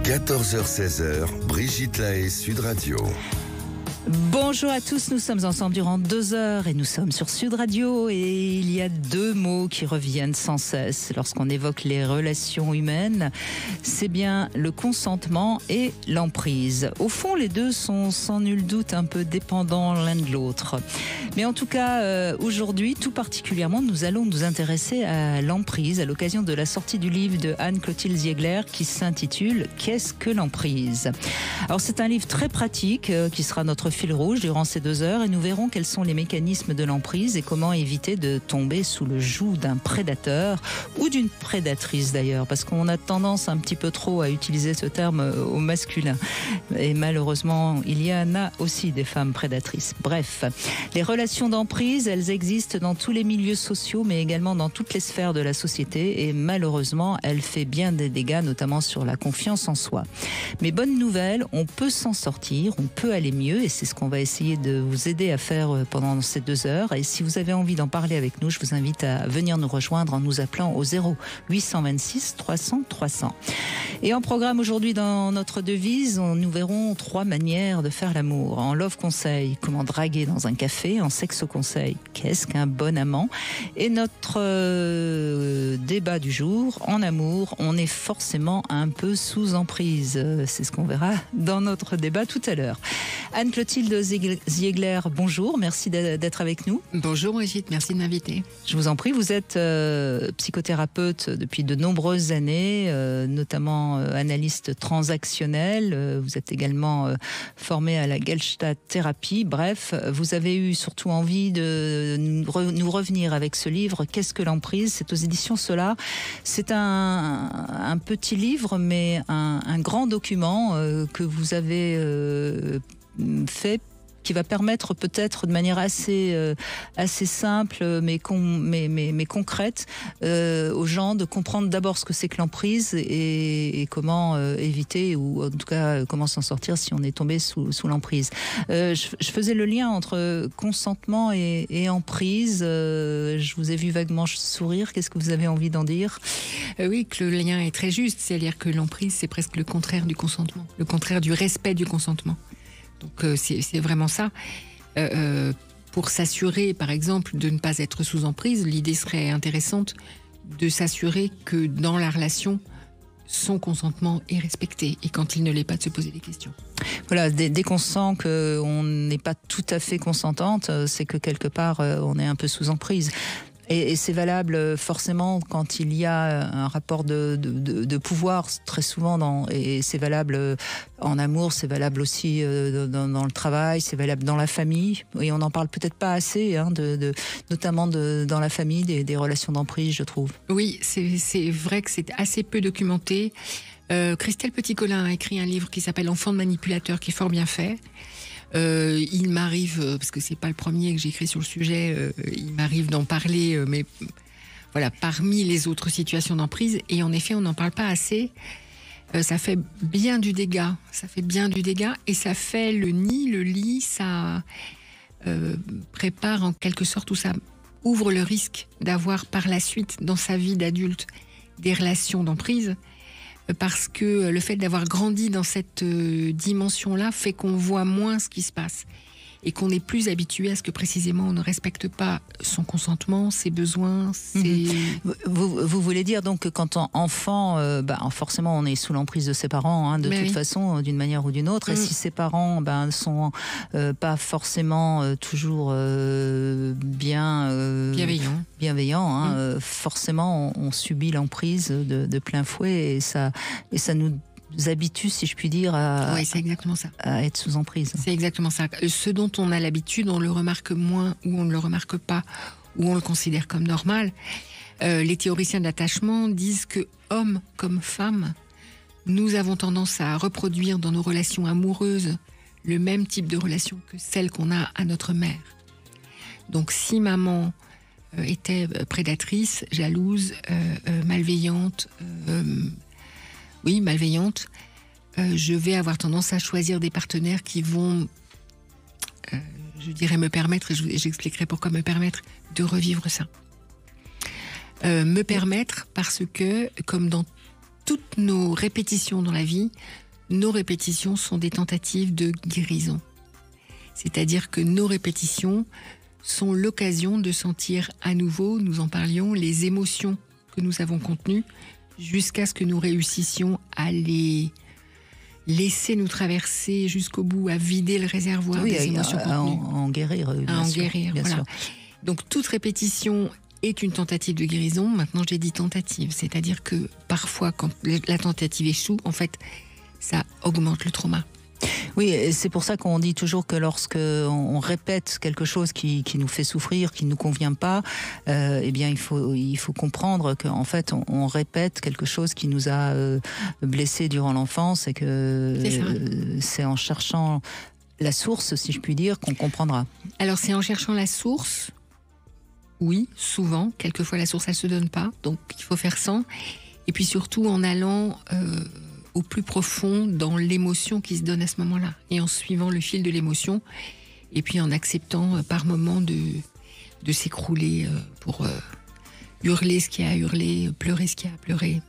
14h-16h, Brigitte Lahaie, Sud Radio. Bonjour à tous, nous sommes ensemble durant 2 heures et nous sommes sur Sud Radio et il y a 2 mots qui reviennent sans cesse lorsqu'on évoque les relations humaines, c'est bien le consentement et l'emprise. Au fond, les deux sont sans nul doute un peu dépendants l'un de l'autre. Mais en tout cas, aujourd'hui, tout particulièrement, nous allons nous intéresser à l'emprise à l'occasion de la sortie du livre de Anne-Clotilde Ziegler qui s'intitule « Qu'est-ce que l'emprise ?» Alors c'est un livre très pratique qui sera notre fil rouge durant ces 2 heures et nous verrons quels sont les mécanismes de l'emprise et comment éviter de tomber sous le joug d'un prédateur ou d'une prédatrice d'ailleurs, parce qu'on a tendance un petit peu trop à utiliser ce terme au masculin et malheureusement il y en a aussi des femmes prédatrices. Bref, les relations d'emprise, elles existent dans tous les milieux sociaux mais également dans toutes les sphères de la société et malheureusement elles font bien des dégâts, notamment sur la confiance en soi. Mais bonne nouvelle, on peut s'en sortir, on peut aller mieux et c'est ce qu'on va essayer de vous aider à faire pendant ces 2 heures. Et si vous avez envie d'en parler avec nous, je vous invite à venir nous rejoindre en nous appelant au 0826 300 300. Et en programme aujourd'hui dans notre devise, nous verrons 3 manières de faire l'amour. En love conseil, comment draguer dans un café. En sexo conseil, qu'est-ce qu'un bon amant. Et notre débat du jour, en amour, on est forcément un peu sous emprise. C'est ce qu'on verra dans notre débat tout à l'heure. Anne-Clotilde Ziegler, bonjour, merci d'être avec nous. Bonjour Brigitte, merci de m'inviter. Je vous en prie, vous êtes psychothérapeute depuis de nombreuses années, notamment analyste transactionnel, vous êtes également formée à la Gestalt thérapie, bref, vous avez eu surtout envie de nous revenir avec ce livre, Qu'est-ce que l'emprise ? C'est aux éditions Solar. C'est un petit livre, mais un grand document que vous avez fait, qui va permettre peut-être de manière assez simple mais concrète aux gens de comprendre d'abord ce que c'est que l'emprise et comment éviter ou en tout cas comment s'en sortir si on est tombé sous l'emprise. Je faisais le lien entre consentement et emprise. Je vous ai vu vaguement sourire. Qu'est-ce que vous avez envie d'en dire ? Oui, que le lien est très juste. C'est-à-dire que l'emprise, c'est presque le contraire du consentement, le contraire du respect du consentement. Donc c'est vraiment ça. Pour s'assurer, par exemple, de ne pas être sous emprise, l'idée serait intéressante de s'assurer que dans la relation, son consentement est respecté et quand il ne l'est pas, de se poser des questions. Voilà, dès qu'on sent qu'on n'est pas tout à fait consentante, c'est que quelque part, on est un peu sous emprise. Et c'est valable forcément quand il y a un rapport de pouvoir très souvent et c'est valable en amour, c'est valable aussi dans le travail, c'est valable dans la famille et on n'en parle peut-être pas assez notamment dans la famille des relations d'emprise, je trouve. Oui, c'est vrai que c'est assez peu documenté. Christelle Petit-Colin a écrit un livre qui s'appelle Enfant de manipulateur qui est fort bien fait. Il m'arrive, parce que c'est pas le premier que j'écris sur le sujet, il m'arrive d'en parler, mais voilà, parmi les autres situations d'emprise, et en effet, on n'en parle pas assez. Ça fait bien du dégât, et ça fait le nid, le lit, ça prépare en quelque sorte, ou ça ouvre le risque d'avoir par la suite, dans sa vie d'adulte, des relations d'emprise. Parce que le fait d'avoir grandi dans cette dimension-là fait qu'on voit moins ce qui se passe et qu'on est plus habitué à ce que précisément on ne respecte pas son consentement, ses besoins. Vous voulez dire donc que quand on enfant, forcément on est sous l'emprise de ses parents de toute façon, d'une manière ou d'une autre, et si ses parents ne sont pas forcément toujours bienveillants, forcément on subit l'emprise de plein fouet et ça nous habitue, si je puis dire, c'est exactement ça. À être sous emprise. C'est exactement ça. Ce dont on a l'habitude, on le remarque moins ou on ne le remarque pas ou on le considère comme normal. Les théoriciens de l'attachement disent que, hommes comme femmes, nous avons tendance à reproduire dans nos relations amoureuses le même type de relation que celle qu'on a à notre mère. Donc si maman était prédatrice, jalouse, malveillante, je vais avoir tendance à choisir des partenaires qui vont, je dirais, me permettre, et j'expliquerai pourquoi me permettre, de revivre ça. Me permettre parce que, comme dans toutes nos répétitions dans la vie, nos répétitions sont des tentatives de guérison. C'est-à-dire que nos répétitions sont l'occasion de sentir à nouveau, nous en parlions, les émotions que nous avons contenues, jusqu'à ce que nous réussissions à les laisser nous traverser jusqu'au bout, à vider le réservoir des émotions contenues. En guérir, bien sûr, bien sûr. Donc toute répétition est une tentative de guérison. Maintenant, j'ai dit tentative, c'est-à-dire que parfois, quand la tentative échoue, en fait, ça augmente le trauma. Oui, et c'est pour ça qu'on dit toujours que lorsque on répète quelque chose qui nous fait souffrir, qui ne nous convient pas, eh bien il faut comprendre qu'en fait on répète quelque chose qui nous a blessés durant l'enfance et que c'est en cherchant la source, si je puis dire, qu'on comprendra. Alors c'est en cherchant la source, oui, souvent, quelquefois la source elle se donne pas, donc il faut faire sans, et puis surtout en allant au plus profond dans l'émotion qui se donne à ce moment-là, et en suivant le fil de l'émotion, et puis en acceptant par moments de s'écrouler pour hurler ce qu'il y a à hurler, pleurer ce qu'il y a à pleurer.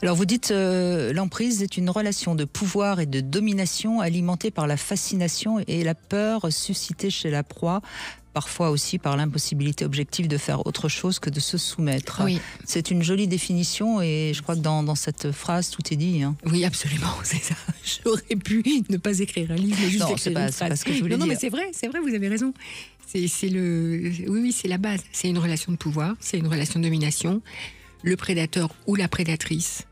Alors vous dites l'emprise est une relation de pouvoir et de domination alimentée par la fascination et la peur suscitée chez la proie, parfois aussi par l'impossibilité objective de faire autre chose que de se soumettre. Oui. C'est une jolie définition et je crois que dans cette phrase, tout est dit. Hein. Oui, absolument, c'est ça. J'aurais pu ne pas écrire un livre, mais juste écrire une phrase. Pas ce que je voulais dire. Non, mais c'est vrai, vous avez raison. Oui, c'est la base. C'est une relation de pouvoir, c'est une relation de domination. Le prédateur ou la prédatrice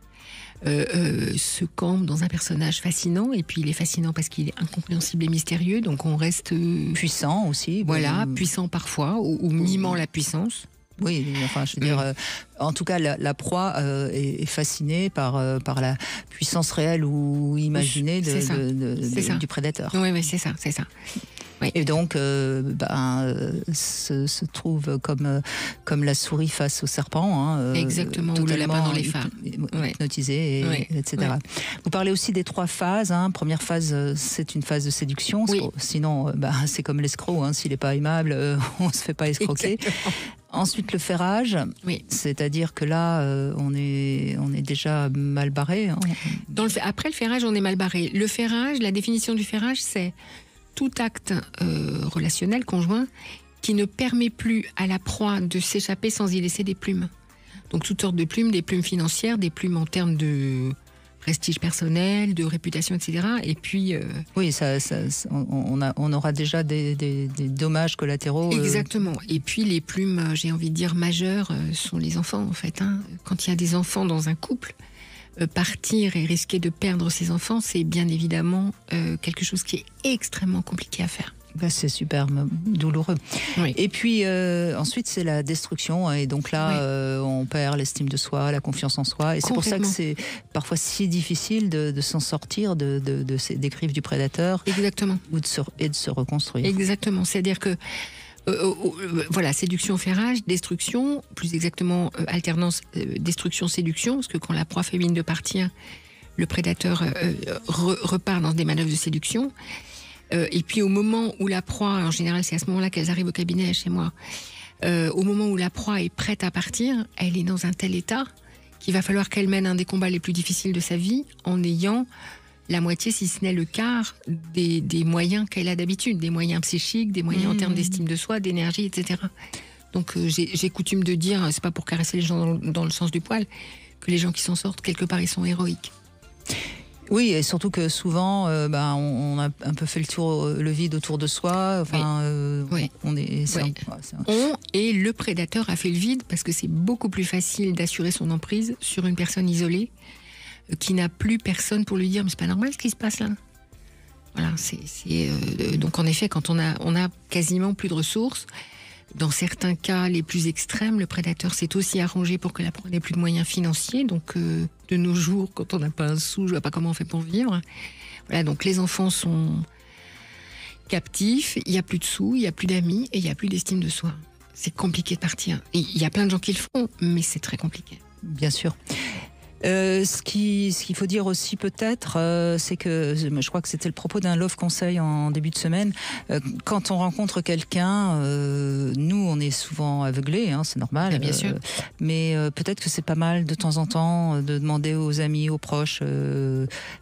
se campe dans un personnage fascinant, et puis il est fascinant parce qu'il est incompréhensible et mystérieux, donc on reste puissant aussi. Voilà, puissant parfois, ou mimant la puissance. Oui, enfin, je veux dire, en tout cas, la proie est fascinée par la puissance réelle ou imaginée du prédateur. Oui, c'est ça. Oui. Et donc, se trouve comme la souris face au serpent. Hein, exactement, ou le lapin dans les phares. Hypnotisé, etc. Ouais. Vous parlez aussi des 3 phases. Hein. Première phase, c'est une phase de séduction. Oui. Sinon, c'est comme l'escroc. Hein. S'il n'est pas aimable, on ne se fait pas escroquer. Exactement. Ensuite, le ferrage, c'est-à-dire que là, on est déjà mal barré. Hein. Après le ferrage, on est mal barré. Le ferrage, la définition du ferrage, c'est tout acte relationnel, conjoint, qui ne permet plus à la proie de s'échapper sans y laisser des plumes. Donc toutes sortes de plumes, des plumes financières, des plumes en termes de prestige personnel, de réputation, etc. Et puis... Oui, on aura déjà des dommages collatéraux. Exactement. Et puis les plumes, j'ai envie de dire, majeures, sont les enfants, en fait. Hein. Quand il y a des enfants dans un couple, partir et risquer de perdre ses enfants, c'est bien évidemment quelque chose qui est extrêmement compliqué à faire. C'est super douloureux. Oui. Et puis ensuite c'est la destruction, et donc là on perd l'estime de soi, la confiance en soi, et c'est pour ça que c'est parfois si difficile de s'en sortir de ces griffes du prédateur. Exactement. Et de se reconstruire. Exactement, c'est-à-dire que voilà, séduction, ferrage, destruction, plus exactement alternance destruction-séduction, parce que quand la proie fait mine de partir, le prédateur repart dans des manœuvres de séduction. Et puis au moment où la proie, en général c'est à ce moment-là qu'elles arrivent au cabinet chez moi, au moment où la proie est prête à partir, elle est dans un tel état qu'il va falloir qu'elle mène un des combats les plus difficiles de sa vie en ayant la moitié, si ce n'est le quart, des moyens qu'elle a d'habitude, des moyens psychiques, des moyens en termes d'estime de soi, d'énergie, etc. Donc j'ai coutume de dire, c'est pas pour caresser les gens dans le sens du poil, que les gens qui s'en sortent, quelque part, ils sont héroïques. Oui, et surtout que souvent, on a un peu fait le vide autour de soi. Enfin, et le prédateur a fait le vide, parce que c'est beaucoup plus facile d'assurer son emprise sur une personne isolée qui n'a plus personne pour lui dire « mais c'est pas normal ce qui se passe là ». Voilà, donc en effet, quand on a quasiment plus de ressources, dans certains cas les plus extrêmes, le prédateur s'est aussi arrangé pour que la proie n'ait plus de moyens financiers. Donc de nos jours, quand on n'a pas un sou, je vois pas comment on fait pour vivre. Voilà, donc les enfants sont captifs, il y a plus de sous, il y a plus d'amis et il y a plus d'estime de soi. C'est compliqué de partir. Et il y a plein de gens qui le font, mais c'est très compliqué. Bien sûr. Ce qu'il faut dire aussi peut-être, c'est que je crois que c'était le propos d'un Love Conseil en début de semaine. Quand on rencontre quelqu'un, nous on est souvent aveuglés, hein, c'est normal. Bien sûr. Mais peut-être que c'est pas mal de temps en temps de demander aux amis, aux proches,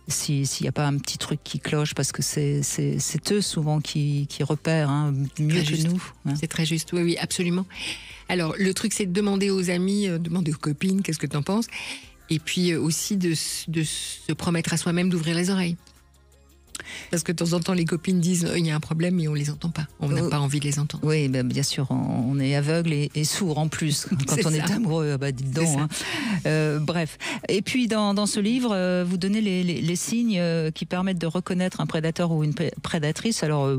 s'il n'y a pas un petit truc qui cloche, parce que c'est eux souvent qui repèrent, hein, mieux que nous. Hein. C'est très juste, oui, absolument. Alors le truc, c'est de demander aux amis, demander aux copines, qu'est-ce que tu en penses ? Et puis aussi de se promettre à soi-même d'ouvrir les oreilles. Parce que de temps en temps, les copines disent il y a un problème, mais on les entend pas. On n'a pas envie de les entendre. Oui, ben, bien sûr, on est aveugle et sourd en plus quand on est amoureux. Bah, dites donc. Hein. Bref. Et puis dans ce livre, vous donnez les signes qui permettent de reconnaître un prédateur ou une prédatrice. Alors,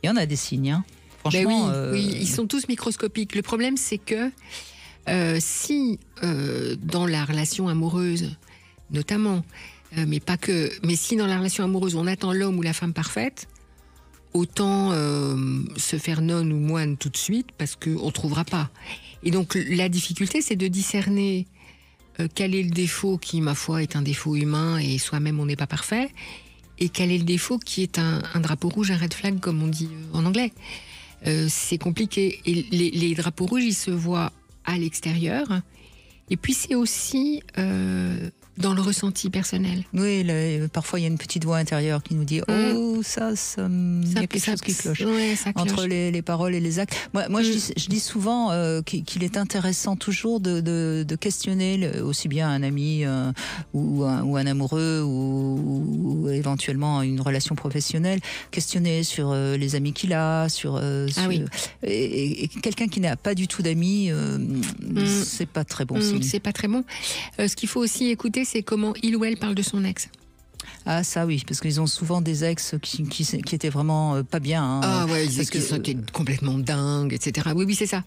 il y en a des signes. Hein. Franchement, oui, ils sont tous microscopiques. Le problème, c'est que si dans la relation amoureuse, notamment, mais pas que, mais si dans la relation amoureuse on attend l'homme ou la femme parfaite, autant se faire nonne ou moine tout de suite, parce qu'on ne trouvera pas. Et donc la difficulté, c'est de discerner quel est le défaut qui, ma foi, est un défaut humain et soi-même on n'est pas parfait, et quel est le défaut qui est un drapeau rouge, un red flag comme on dit en anglais. C'est compliqué. Et les drapeaux rouges, ils se voient à l'extérieur. Et puis c'est aussi dans le ressenti personnel. Oui, parfois il y a une petite voix intérieure qui nous dit oh ça il y a quelque chose qui cloche. Ouais, ça cloche. Entre les paroles et les actes. Moi je dis souvent qu'il est intéressant toujours de questionner aussi bien un ami ou un amoureux ou éventuellement une relation professionnelle, questionner sur les amis qu'il a, et quelqu'un qui n'a pas du tout d'amis, c'est pas très bon signe. C'est pas très bon. Ce qu'il faut aussi écouter, c'est comment il ou elle parle de son ex. Ah ça oui, parce qu'ils ont souvent des ex qui étaient vraiment pas bien. Hein, ah ouais, ils étaient complètement dingues, etc. Oui, c'est ça.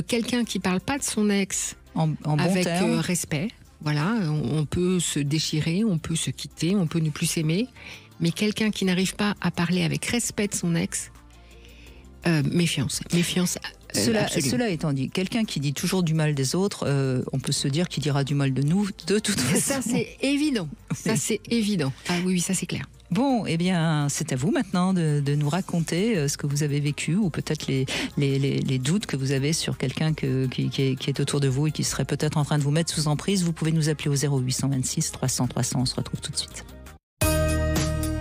Quelqu'un qui parle pas de son ex en bon avec terme. respect, voilà, on peut se déchirer, on peut se quitter, on peut ne plus s'aimer, mais quelqu'un qui n'arrive pas à parler avec respect de son ex, méfiance. Cela étant dit, quelqu'un qui dit toujours du mal des autres, on peut se dire qu'il dira du mal de nous de toute façon. Ça c'est évident. Ça c'est évident. Ah oui, ça c'est clair. Bon, eh bien, c'est à vous maintenant de nous raconter ce que vous avez vécu ou peut-être les doutes que vous avez sur quelqu'un qui est autour de vous et qui serait peut-être en train de vous mettre sous emprise. Vous pouvez nous appeler au 0826 300 300. On se retrouve tout de suite.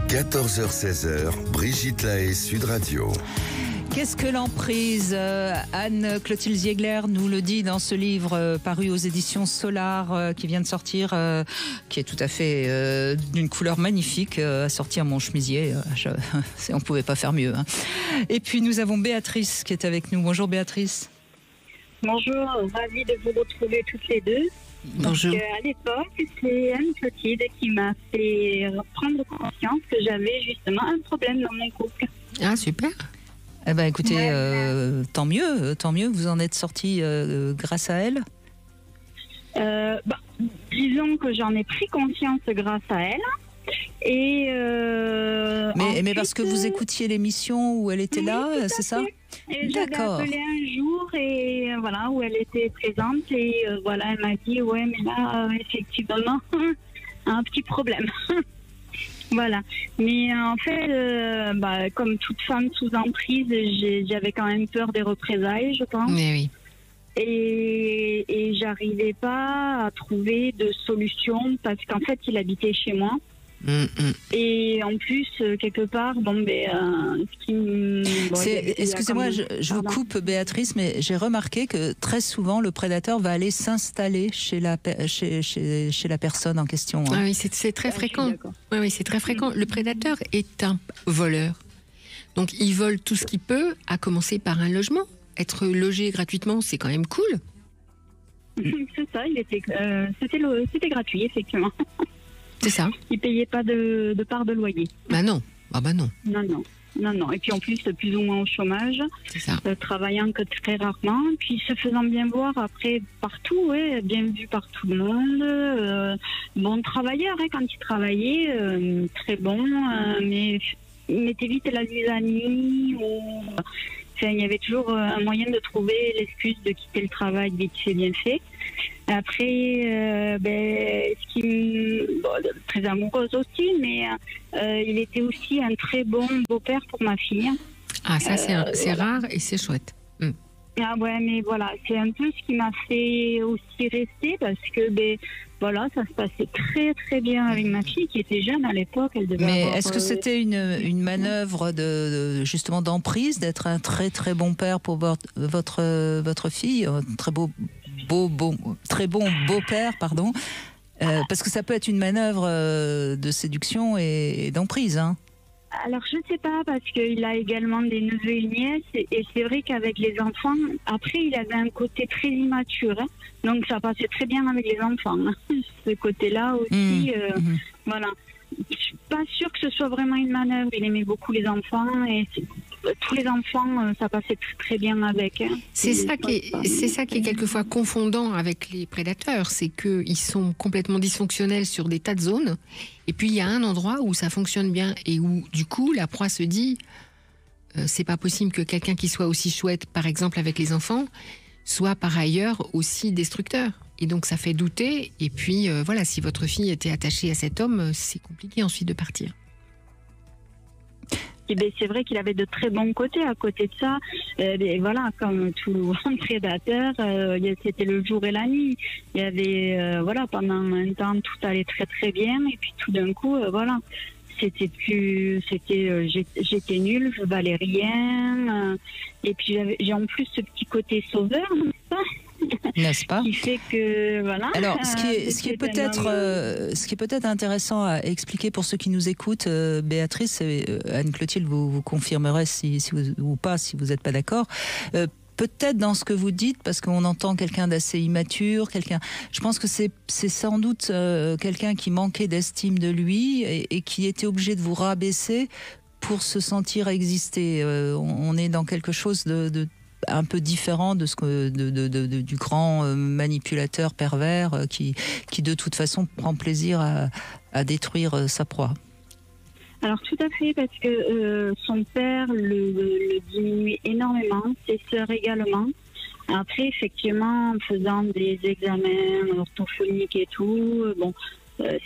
14h-16h, Brigitte Lahaie, Sud Radio. Qu'est-ce que l'emprise ? Anne-Clotilde Ziegler nous le dit dans ce livre paru aux éditions Solar qui vient de sortir, qui est tout à fait d'une couleur magnifique, assorti à mon chemisier. On ne pouvait pas faire mieux. Hein. Et puis nous avons Béatrice qui est avec nous. Bonjour Béatrice. Bonjour, ravie de vous retrouver toutes les deux. Bonjour. Donc, à l'époque, c'est Anne-Clotilde qui m'a fait prendre conscience que j'avais justement un problème dans mon couple. Ah super. Eh ben, écoutez, tant mieux, vous en êtes sortie grâce à elle. Disons que j'en ai pris conscience grâce à elle. Et mais parce que vous écoutiez l'émission où elle était là, c'est ça ? Et j'avais appelé un jour et voilà, où elle était présente et voilà, elle m'a dit ouais, mais là effectivement un petit problème. Voilà, mais en fait, comme toute femme sous emprise, j'avais quand même peur des représailles, je pense. Mais oui. Et j'arrivais pas à trouver de solution parce qu'en fait, il habitait chez moi. Et en plus, quelque part, excusez-moi, je vous coupe, Béatrice, mais j'ai remarqué que très souvent, le prédateur va aller s'installer chez la personne en question. Hein. Ah oui, c'est très fréquent. Oui, c'est très fréquent. Le prédateur est un voleur. Donc, il vole tout ce qu'il peut, à commencer par un logement. Être logé gratuitement, c'est quand même cool. C'est ça, c'était gratuit, effectivement. C'est ça. Il payait pas de part de loyer. Bah non. Ah bah non. Non. Et puis en plus, plus ou moins au chômage. C'est ça. Travaillant que très rarement. Puis se faisant bien voir après partout, bien vu par tout le monde. Bon travailleur, quand il travaillait, très bon. Mais il mettait vite la zizanie. Enfin, il y avait toujours un moyen de trouver l'excuse de quitter le travail vite fait, bien fait. Après, ce qui très amoureuse aussi, mais il était aussi un très bon beau-père pour ma fille. Ah, ça c'est rare et c'est chouette. Ah ouais, mais voilà, c'est un peu ce qui m'a fait aussi rester parce que voilà, ça se passait très très bien avec ma fille qui était jeune à l'époque. Mais est-ce que c'était une manœuvre justement d'emprise, d'être un très très bon père pour votre fille, un très bon beau-père, pardon, parce que ça peut être une manœuvre de séduction et d'emprise, hein. Alors, je ne sais pas, parce qu'il a également des neveux et nièces, et c'est vrai qu'avec les enfants, après, il avait un côté très immature, hein, donc ça passait très bien avec les enfants. Hein. Ce côté-là aussi, voilà. Je suis pas sûre que ce soit vraiment une manœuvre. Il aimait beaucoup les enfants, et tous les enfants, ça passait très bien avec. Hein. C'est ça qui est quelquefois confondant avec les prédateurs, c'est qu'ils sont complètement dysfonctionnels sur des tas de zones, et puis il y a un endroit où ça fonctionne bien et où du coup la proie se dit c'est pas possible que quelqu'un qui soit aussi chouette, par exemple avec les enfants, soit par ailleurs aussi destructeur. Et donc ça fait douter, et puis voilà, si votre fille était attachée à cet homme, c'est compliqué ensuite de partir. Et c'est vrai qu'il avait de très bons côtés. À côté de ça, voilà, comme tout prédateur, c'était le jour et la nuit. Il y avait, voilà, pendant un temps, tout allait très très bien, et puis tout d'un coup, voilà, j'étais nulle, je valais rien, et puis j'ai en plus ce petit côté sauveur, n'est-ce pas? Qui fait que voilà. Alors, ce qui est peut-être intéressant à expliquer pour ceux qui nous écoutent, Béatrice, Anne-Clotilde vous confirmerez si vous n'êtes pas d'accord. Peut-être dans ce que vous dites, parce qu'on entend quelqu'un d'assez immature, je pense que c'est sans doute quelqu'un qui manquait d'estime de lui et qui était obligé de vous rabaisser pour se sentir exister. On est dans quelque chose de un peu différent de du grand manipulateur pervers qui de toute façon prend plaisir à détruire sa proie. Alors tout à fait, parce que son père le diminuait énormément, ses sœurs également. Après, effectivement, en faisant des examens orthophoniques et tout,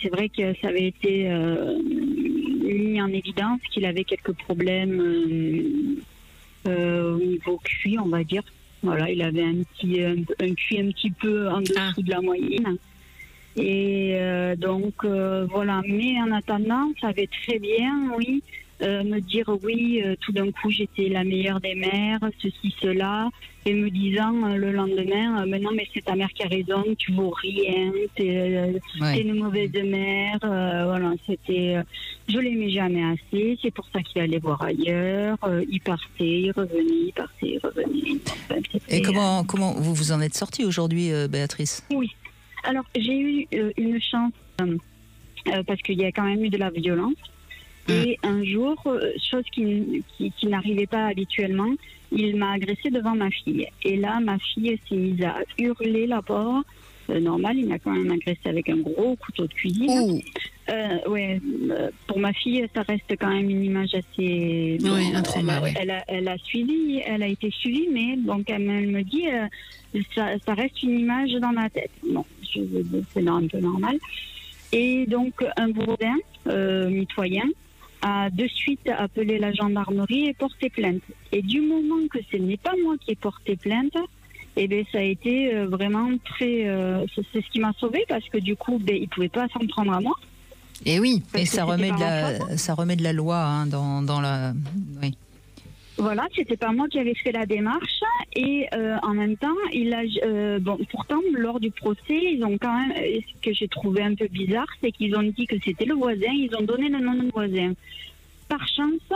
c'est vrai que ça avait été mis en évidence qu'il avait quelques problèmes au niveau QI, on va dire. Voilà, il avait un QI un petit peu en dessous de la moyenne. Et donc, voilà. Mais en attendant, ça avait très bien, oui, me dire oui, tout d'un coup, j'étais la meilleure des mères, ceci, cela, et me disant le lendemain, mais non, mais c'est ta mère qui a raison, tu vaux rien, t'es une mauvaise mère. Voilà, c'était, je l'aimais jamais assez, c'est pour ça qu'il allait voir ailleurs, il partait, il revenait, il partait, il revenait. Enfin, et comment vous vous en êtes sortie aujourd'hui, Béatrice? Oui. Alors, j'ai eu une chance, parce qu'il y a quand même eu de la violence. Et un jour, chose qui n'arrivait pas habituellement, il m'a agressé devant ma fille. Et là, ma fille s'est mise à hurler là-bas. Normal, il m'a quand même agressé avec un gros couteau de cuisine. Pour ma fille, ça reste quand même une image assez... Oui, un trauma, oui. Elle a été suivie, mais donc elle me dit, ça reste une image dans ma tête. Bon, c'est un peu normal. Et donc, un voisin mitoyen a de suite appelé la gendarmerie et porté plainte. Et du moment que ce n'est pas moi qui ai porté plainte, ça a été vraiment très... c'est ce qui m'a sauvée, parce que du coup, il ne pouvait pas s'en prendre à moi. Et oui, et ça remet de la loi hein, dans la... Oui. Voilà, c'était pas moi qui avais fait la démarche, et en même temps, pourtant, lors du procès, ils ont quand même, ce que j'ai trouvé un peu bizarre, c'est qu'ils ont dit que c'était le voisin, ils ont donné le nom du voisin. Par chance,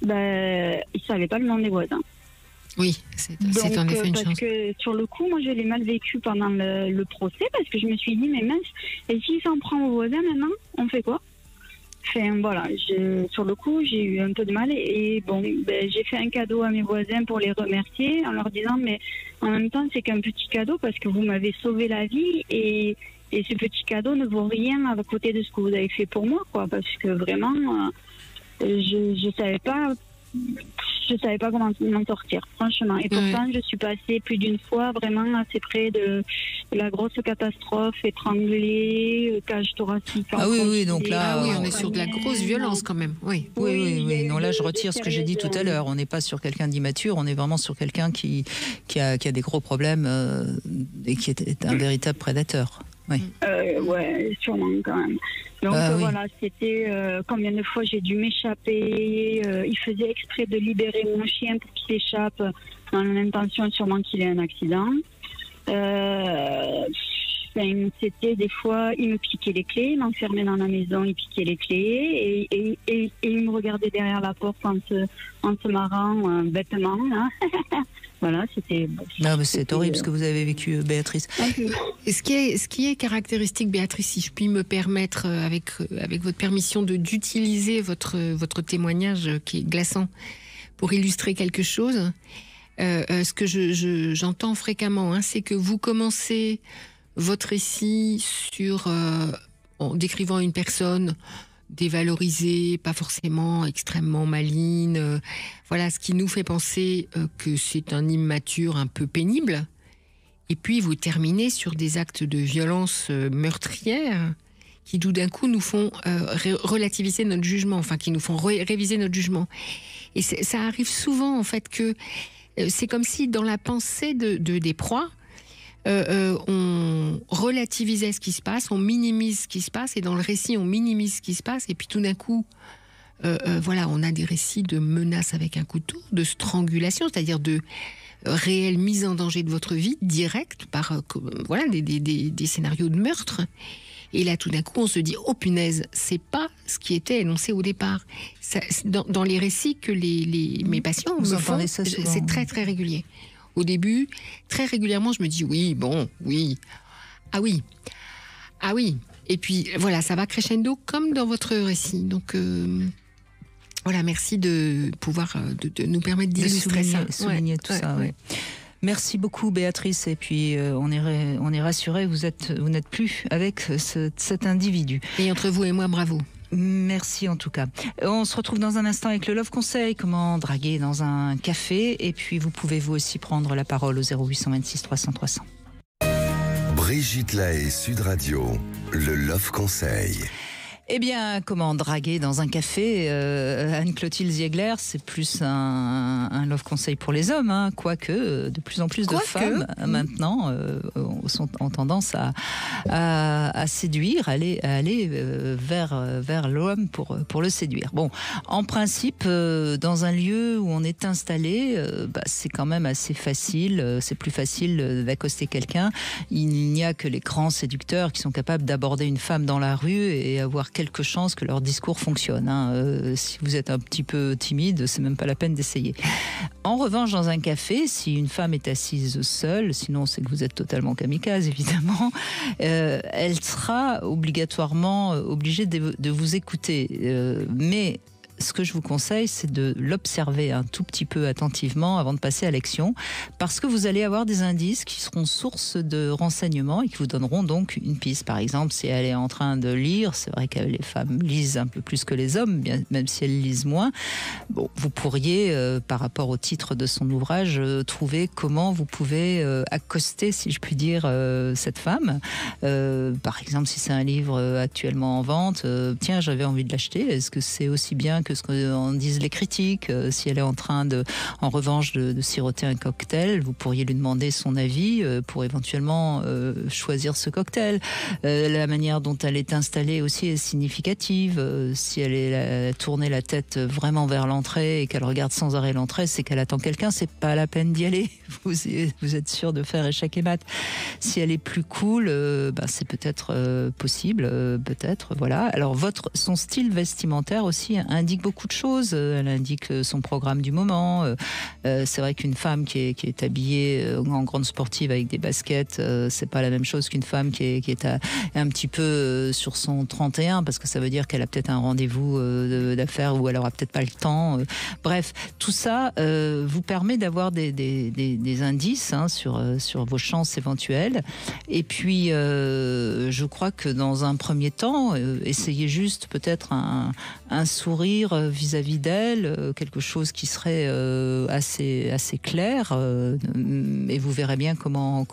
ils savaient pas le nom des voisins. Oui, c'est en effet une chance. Parce que sur le coup, moi, je l'ai mal vécu pendant le procès, parce que je me suis dit, mais mince, et s'il s'en prend au voisin maintenant, on fait quoi? Enfin, voilà, sur le coup, j'ai eu un peu de mal, et j'ai fait un cadeau à mes voisins pour les remercier, en leur disant, mais en même temps, c'est qu'un petit cadeau, parce que vous m'avez sauvé la vie, et ce petit cadeau ne vaut rien à côté de ce que vous avez fait pour moi, quoi, parce que vraiment, je savais pas... je savais pas comment m'en sortir, franchement. Et pourtant, je suis passée plus d'une fois vraiment assez près de la grosse catastrophe, étranglée, cage thoracique. Ah oui, donc là, on est sur de la grosse violence quand même. Oui. Non, là, je retire ce que j'ai dit tout à l'heure. On n'est pas sur quelqu'un d'immature, on est vraiment sur quelqu'un qui a des gros problèmes et qui est un véritable prédateur. Oui. Ouais, sûrement quand même. Donc voilà, c'était combien de fois j'ai dû m'échapper. Il faisait exprès de libérer mon chien pour qu'il s'échappe dans l'intention sûrement qu'il ait un accident. C'était des fois, il me piquait les clés, il m'enfermait dans la maison, il piquait les clés et il me regardait derrière la porte en se marrant bêtement. Hein. Voilà, c'était... Non, mais c'est horrible ce que vous avez vécu, Béatrice. Ce qui est caractéristique, Béatrice, si je puis me permettre, avec votre permission, d'utiliser votre témoignage qui est glaçant pour illustrer quelque chose, ce que j'entends fréquemment, hein, c'est que vous commencez votre récit en décrivant une personne dévalorisée, pas forcément extrêmement maligne, voilà, ce qui nous fait penser que c'est un immature un peu pénible. Et puis vous terminez sur des actes de violence meurtrière qui tout d'un coup nous font relativiser notre jugement, enfin qui nous font réviser notre jugement. Et ça arrive souvent en fait que c'est comme si dans la pensée des proies, on relativisait ce qui se passe, on minimise ce qui se passe, et dans le récit, on minimise ce qui se passe, et puis tout d'un coup, voilà, on a des récits de menaces avec un couteau, de strangulation, c'est-à-dire de réelle mise en danger de votre vie, directe, par voilà, des scénarios de meurtre. Et là, tout d'un coup, on se dit, oh punaise, c'est pas ce qui était énoncé au départ. Ça, dans les récits que mes patients me font, c'est très très régulier. Au début, très régulièrement, je me dis oui, ah oui. Et puis voilà, ça va crescendo comme dans votre récit. Donc voilà, merci de pouvoir de nous permettre d'illustrer ça, souligner tout ça. Ouais. Merci beaucoup, Béatrice. Et puis on est rassurés, vous n'êtes plus avec cet individu. Et entre vous et moi, bravo. Merci en tout cas. On se retrouve dans un instant avec le Love Conseil, comment draguer dans un café. Et puis vous pouvez vous aussi prendre la parole au 0826 300 300. Brigitte Lahaie, Sud Radio, le Love Conseil. Eh bien, comment draguer dans un café, Anne-Clotilde Ziegler, c'est plus un love conseil pour les hommes, hein, quoique de plus en plus de femmes maintenant ont tendance à séduire, aller vers l'homme pour le séduire. Bon, en principe, dans un lieu où on est installé, c'est quand même assez facile, c'est plus facile d'accoster quelqu'un. Il n'y a que les grands séducteurs qui sont capables d'aborder une femme dans la rue et avoir quelques chances que leur discours fonctionne. Hein. Si vous êtes un petit peu timide, c'est même pas la peine d'essayer. En revanche, dans un café, si une femme est assise seule, sinon c'est que vous êtes totalement kamikaze, évidemment, elle sera obligatoirement obligée de vous écouter. Mais ce que je vous conseille, c'est de l'observer un tout petit peu attentivement avant de passer à l'action, parce que vous allez avoir des indices qui seront source de renseignements et qui vous donneront donc une piste. Par exemple, si elle est en train de lire, c'est vrai que les femmes lisent un peu plus que les hommes, même si elles lisent moins. Bon, vous pourriez, par rapport au titre de son ouvrage, trouver comment vous pouvez accoster, si je puis dire, cette femme. Par exemple, si c'est un livre actuellement en vente, tiens, j'avais envie de l'acheter. Est-ce que c'est aussi bien que ce qu'en disent les critiques? Si elle est en train en revanche de siroter un cocktail, vous pourriez lui demander son avis pour éventuellement choisir ce cocktail. La manière dont elle est installée aussi est significative. Si elle est tournée la tête vraiment vers l'entrée et qu'elle regarde sans arrêt l'entrée, c'est qu'elle attend quelqu'un, c'est pas la peine d'y aller. Vous êtes sûr de faire échec et mat. Si elle est plus cool, c'est peut-être possible, peut-être, voilà. Alors son style vestimentaire aussi indique beaucoup de choses. Elle indique son programme du moment. C'est vrai qu'une femme qui est habillée en grande sportive avec des baskets, c'est pas la même chose qu'une femme qui est un petit peu sur son 31, parce que ça veut dire qu'elle a peut-être un rendez-vous d'affaires ou elle aura peut-être pas le temps. Bref, tout ça vous permet d'avoir des indices sur vos chances éventuelles. Et puis, je crois que dans un premier temps, essayez juste peut-être un sourire dire vis-à-vis d'elle quelque chose qui serait assez clair, et vous verrez bien comment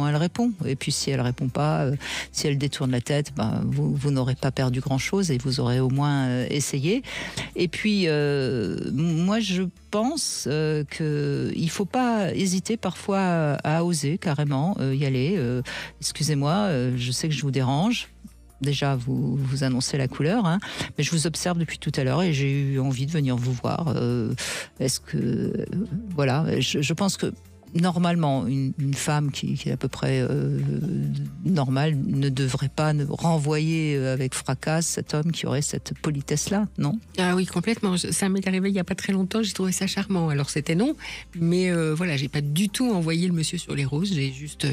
elle répond. Et puis si elle répond pas, si elle détourne la tête, vous n'aurez pas perdu grand-chose et vous aurez au moins essayé. Et puis moi je pense qu'il ne faut pas hésiter parfois à oser carrément y aller. Excusez-moi, je sais que je vous dérange. Déjà, vous annoncez la couleur, hein, mais je vous observe depuis tout à l'heure et j'ai eu envie de venir vous voir. Est-ce que... voilà, je pense que normalement, une femme qui est à peu près normale ne devrait pas renvoyer avec fracas cet homme qui aurait cette politesse-là, non ? Ah oui, complètement. Ça m'est arrivé il n'y a pas très longtemps, j'ai trouvé ça charmant. Alors c'était non, mais voilà, j'ai pas du tout envoyé le monsieur sur les roses, j'ai juste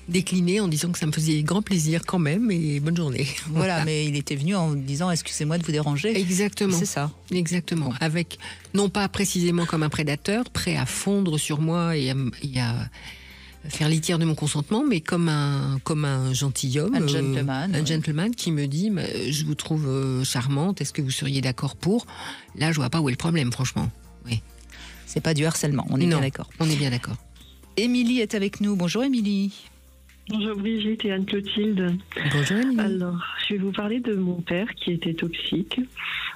décliné en disant que ça me faisait grand plaisir quand même et bonne journée. Voilà, mais il était venu en disant excusez-moi de vous déranger. Exactement. C'est ça. Exactement. Bon. Avec, non pas précisément comme un prédateur, prêt à fondre sur moi et à faire litière de mon consentement, mais comme un gentilhomme. Un gentleman. Un gentleman qui me dit je vous trouve charmante, est-ce que vous seriez d'accord pour... Là, je vois pas où est le problème, franchement. Oui. C'est pas du harcèlement, on est bien d'accord. On est bien d'accord. Émilie est avec nous. Bonjour Émilie. Bonjour Brigitte et Anne-Clotilde. Bonjour Émilie. Alors, je vais vous parler de mon père qui était toxique.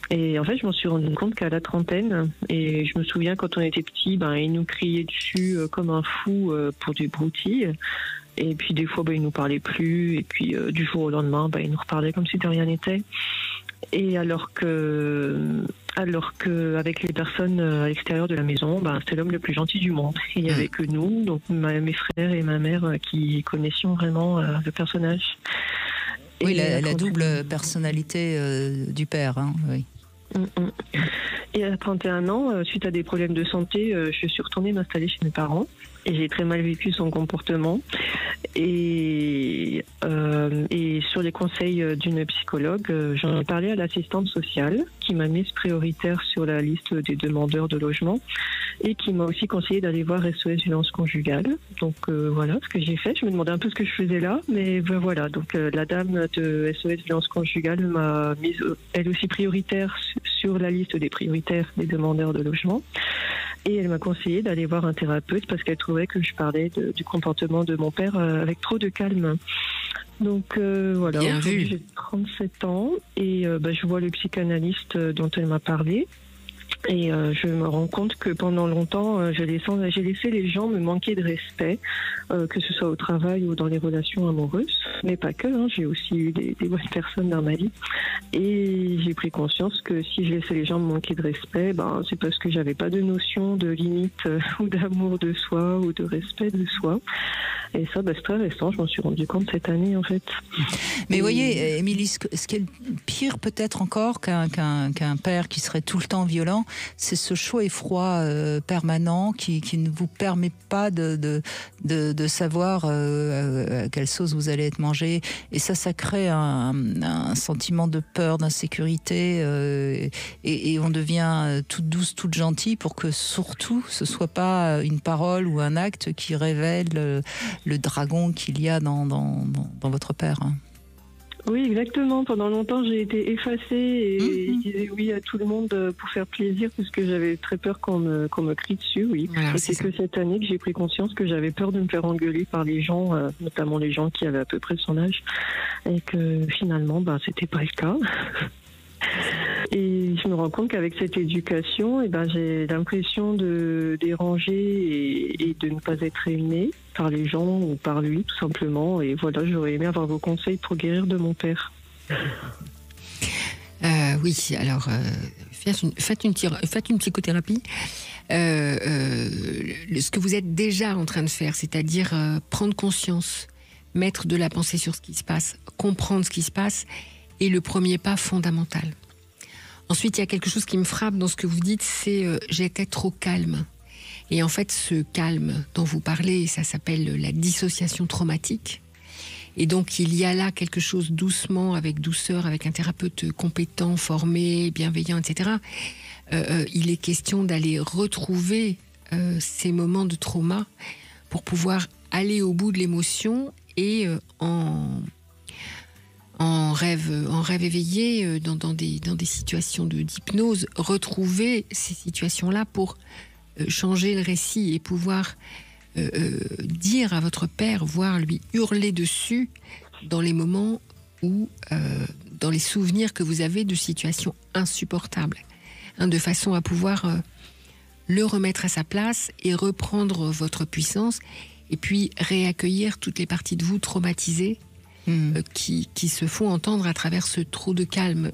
Et en fait, je m'en suis rendu compte qu'à la trentaine. Et je me souviens quand on était petit, il nous criait dessus comme un fou pour des broutilles. Et puis des fois, il nous parlait plus. Et puis du jour au lendemain, il nous reparlait comme si de rien n'était. Et alors que avec les personnes à l'extérieur de la maison, c'était l'homme le plus gentil du monde. Il n'y avait que nous, donc mes frères et ma mère, qui connaissions vraiment le personnage. Oui, la double personnalité du père, hein, oui. Et à 31 ans, suite à des problèmes de santé, je suis retournée m'installer chez mes parents. Et j'ai très mal vécu son comportement. Et sur les conseils d'une psychologue, j'en ai parlé à l'assistante sociale qui m'a mise prioritaire sur la liste des demandeurs de logement et qui m'a aussi conseillé d'aller voir SOS Violence Conjugale. Donc voilà ce que j'ai fait. Je me demandais un peu ce que je faisais là, mais voilà. Donc la dame de SOS Violence Conjugale m'a mise elle aussi prioritaire sur la liste des prioritaires des demandeurs de logement. Et elle m'a conseillé d'aller voir un thérapeute parce qu'elle trouvait que je parlais du comportement de mon père avec trop de calme. Donc voilà, aujourd'hui j'ai 37 ans et je vois le psychanalyste dont elle m'a parlé. Et je me rends compte que pendant longtemps, j'ai laissé les gens me manquer de respect, que ce soit au travail ou dans les relations amoureuses, mais pas que, j'ai aussi eu des bonnes personnes dans ma vie. Et j'ai pris conscience que si je laissais les gens me manquer de respect, c'est parce que j'avais pas de notion de limite ou d'amour de soi ou de respect de soi. Et ça, c'est très récent, je m'en suis rendu compte cette année en fait. Mais voyez, Émilie, ce qui est pire peut-être encore qu'un père qui serait tout le temps violent, c'est ce chaud et froid permanent qui ne vous permet pas de savoir à quelle sauce vous allez être mangé. Et ça crée un sentiment de peur, d'insécurité, et on devient toute douce, toute gentille pour que surtout ce soit pas une parole ou un acte qui révèle le dragon qu'il y a dans votre père. Oui, exactement. Pendant longtemps, j'ai été effacée et je disais oui à tout le monde pour faire plaisir parce que j'avais très peur qu'on me crie dessus, oui. Alors, et c'est que cette année que j'ai pris conscience que j'avais peur de me faire engueuler par les gens, notamment les gens qui avaient à peu près son âge, et que finalement, c'était pas le cas. Et je me rends compte qu'avec cette éducation, j'ai l'impression de déranger et de ne pas être aimée par les gens ou par lui, tout simplement. Et voilà, j'aurais aimé avoir vos conseils pour guérir de mon père. Oui, alors faites une psychothérapie. Ce que vous êtes déjà en train de faire, c'est-à-dire prendre conscience, mettre de la pensée sur ce qui se passe, comprendre ce qui se passe, est le premier pas fondamental. Ensuite, il y a quelque chose qui me frappe dans ce que vous dites, c'est j'étais trop calme. Et en fait, ce calme dont vous parlez, ça s'appelle la dissociation traumatique. Et donc, il y a là quelque chose doucement, avec douceur, avec un thérapeute compétent, formé, bienveillant, etc. Il est question d'aller retrouver ces moments de trauma pour pouvoir aller au bout de l'émotion et en rêve éveillé, dans des situations d'hypnose, retrouver ces situations-là pour changer le récit et pouvoir dire à votre père, voire lui hurler dessus dans les moments où, dans les souvenirs que vous avez de situations insupportables, de façon à pouvoir le remettre à sa place et reprendre votre puissance, et puis réaccueillir toutes les parties de vous traumatisées qui se font entendre à travers ce trou de calme.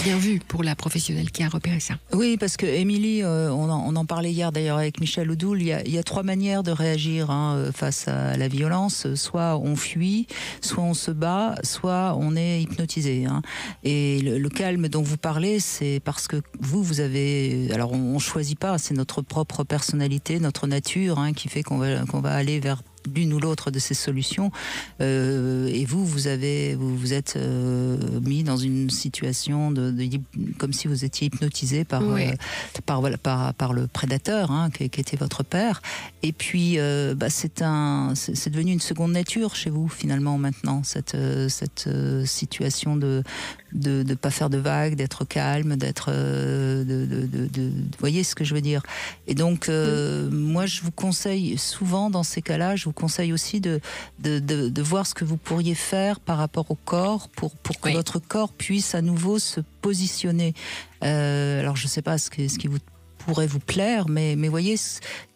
Bien vu pour la professionnelle qui a repéré ça. Oui, parce que Émilie, on en parlait hier d'ailleurs avec Michel Odoul, il y a 3 manières de réagir face à la violence. Soit on fuit, soit on se bat, soit on est hypnotisé. Et le calme dont vous parlez, c'est parce que vous avez... Alors on choisit pas, c'est notre propre personnalité, notre nature qui fait qu'on va aller vers l'une ou l'autre de ces solutions, et vous êtes mis dans une situation comme si vous étiez hypnotisé par le prédateur qui était votre père, et puis c'est devenu une seconde nature chez vous finalement maintenant, cette situation de pas faire de vagues, d'être calme, vous voyez ce que je veux dire. Et donc moi je vous conseille souvent dans ces cas-là, je vous conseille aussi de voir ce que vous pourriez faire par rapport au corps pour que votre corps puisse à nouveau se positionner. Alors je ne sais pas ce qui pourrait vous plaire, mais voyez,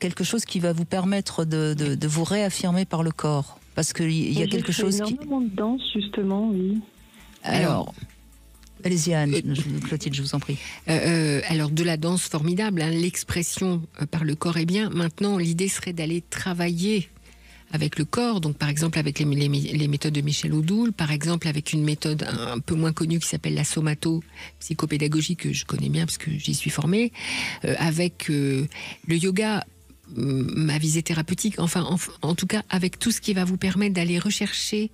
quelque chose qui va vous permettre de vous réaffirmer par le corps. Parce qu'il y a quelque chose qui... énormément de danse, justement, oui. Alors... Allez-y Anne, Clotilde, je vous en prie. Alors de la danse formidable, l'expression par le corps est bien. Maintenant, l'idée serait d'aller travailler avec le corps, donc par exemple avec les méthodes de Michel Odoul, par exemple avec une méthode un peu moins connue qui s'appelle la somato-psychopédagogie, que je connais bien parce que j'y suis formée, avec le yoga, ma visée thérapeutique, enfin en tout cas avec tout ce qui va vous permettre d'aller rechercher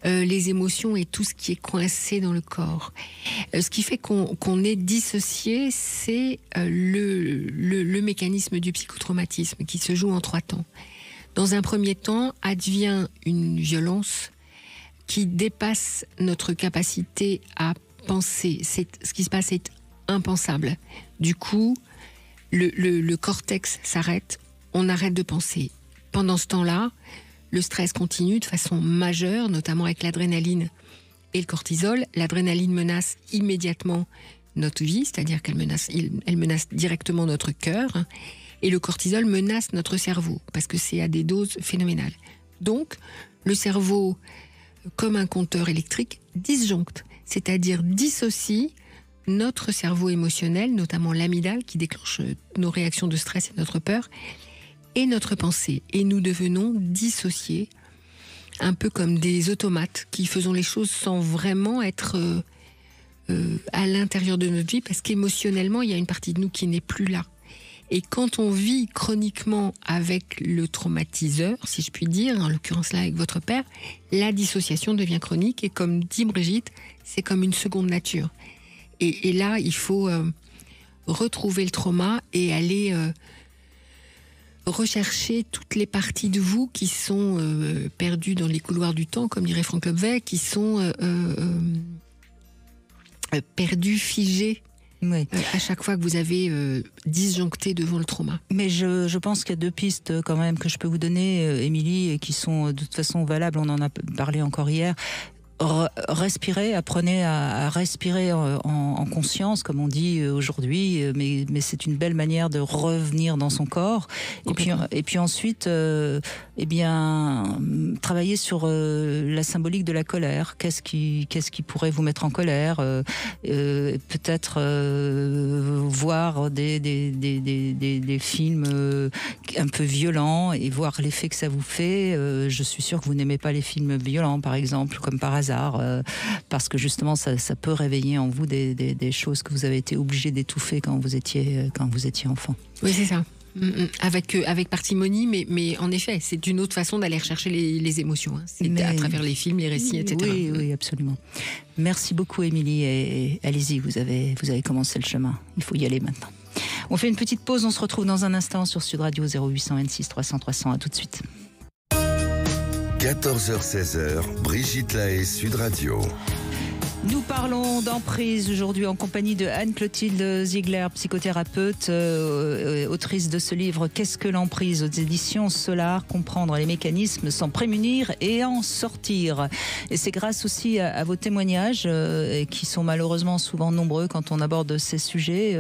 les émotions et tout ce qui est coincé dans le corps. Ce qui fait qu'on est dissocié, c'est le mécanisme du psychotraumatisme qui se joue en 3 temps. Dans un premier temps, advient une violence qui dépasse notre capacité à penser. Ce qui se passe est impensable. Du coup, le cortex s'arrête, on arrête de penser. Pendant ce temps-là, le stress continue de façon majeure, notamment avec l'adrénaline et le cortisol. L'adrénaline menace immédiatement notre vie, c'est-à-dire qu'elle menace directement notre cœur. Et le cortisol menace notre cerveau, parce que c'est à des doses phénoménales. Donc, le cerveau, comme un compteur électrique, disjoncte, c'est-à-dire dissocie notre cerveau émotionnel, notamment l'amygdale, qui déclenche nos réactions de stress et notre peur, et notre pensée. Et nous devenons dissociés, un peu comme des automates qui faisons les choses sans vraiment être à l'intérieur de notre vie, parce qu'émotionnellement, il y a une partie de nous qui n'est plus là. Et quand on vit chroniquement avec le traumatiseur, si je puis dire, en l'occurrence là avec votre père, la dissociation devient chronique, et comme dit Brigitte, c'est comme une seconde nature. Et là, il faut retrouver le trauma et aller rechercher toutes les parties de vous qui sont perdues dans les couloirs du temps, comme dirait Franck Lobvet, qui sont perdues, figées. Oui. À chaque fois que vous avez disjoncté devant le trauma. Mais je pense qu'il y a 2 pistes quand même que je peux vous donner, Émilie, et qui sont de toute façon valables. On en a parlé encore hier. Respirez, apprenez à respirer en conscience, comme on dit aujourd'hui, mais c'est une belle manière de revenir dans son corps. Et puis ensuite, travailler sur la symbolique de la colère. Qu'est-ce qui pourrait vous mettre en colère? Peut-être voir des films un peu violents et voir l'effet que ça vous fait. Je suis sûre que vous n'aimez pas les films violents, par exemple, comme par hasard. Parce que justement ça peut réveiller en vous des choses que vous avez été obligé d'étouffer quand vous étiez enfant. Oui, c'est ça. Avec parcimonie, mais en effet, c'est une autre façon d'aller rechercher les émotions. C'est à travers les films, les récits, etc. Oui, absolument. Merci beaucoup, Émilie, et allez-y, vous avez commencé le chemin. Il faut y aller maintenant. On fait une petite pause, on se retrouve dans un instant sur Sud Radio 0826 300 300. À tout de suite. 14h-16h, Brigitte Lahaie, Sud Radio. Nous parlons d'emprise aujourd'hui en compagnie de Anne-Clotilde Ziegler, psychothérapeute, autrice de ce livre « Qu'est-ce que l'emprise ?» aux éditions Solar, comprendre les mécanismes, s'en prémunir et en sortir. Et c'est grâce aussi à vos témoignages, qui sont malheureusement souvent nombreux quand on aborde ces sujets,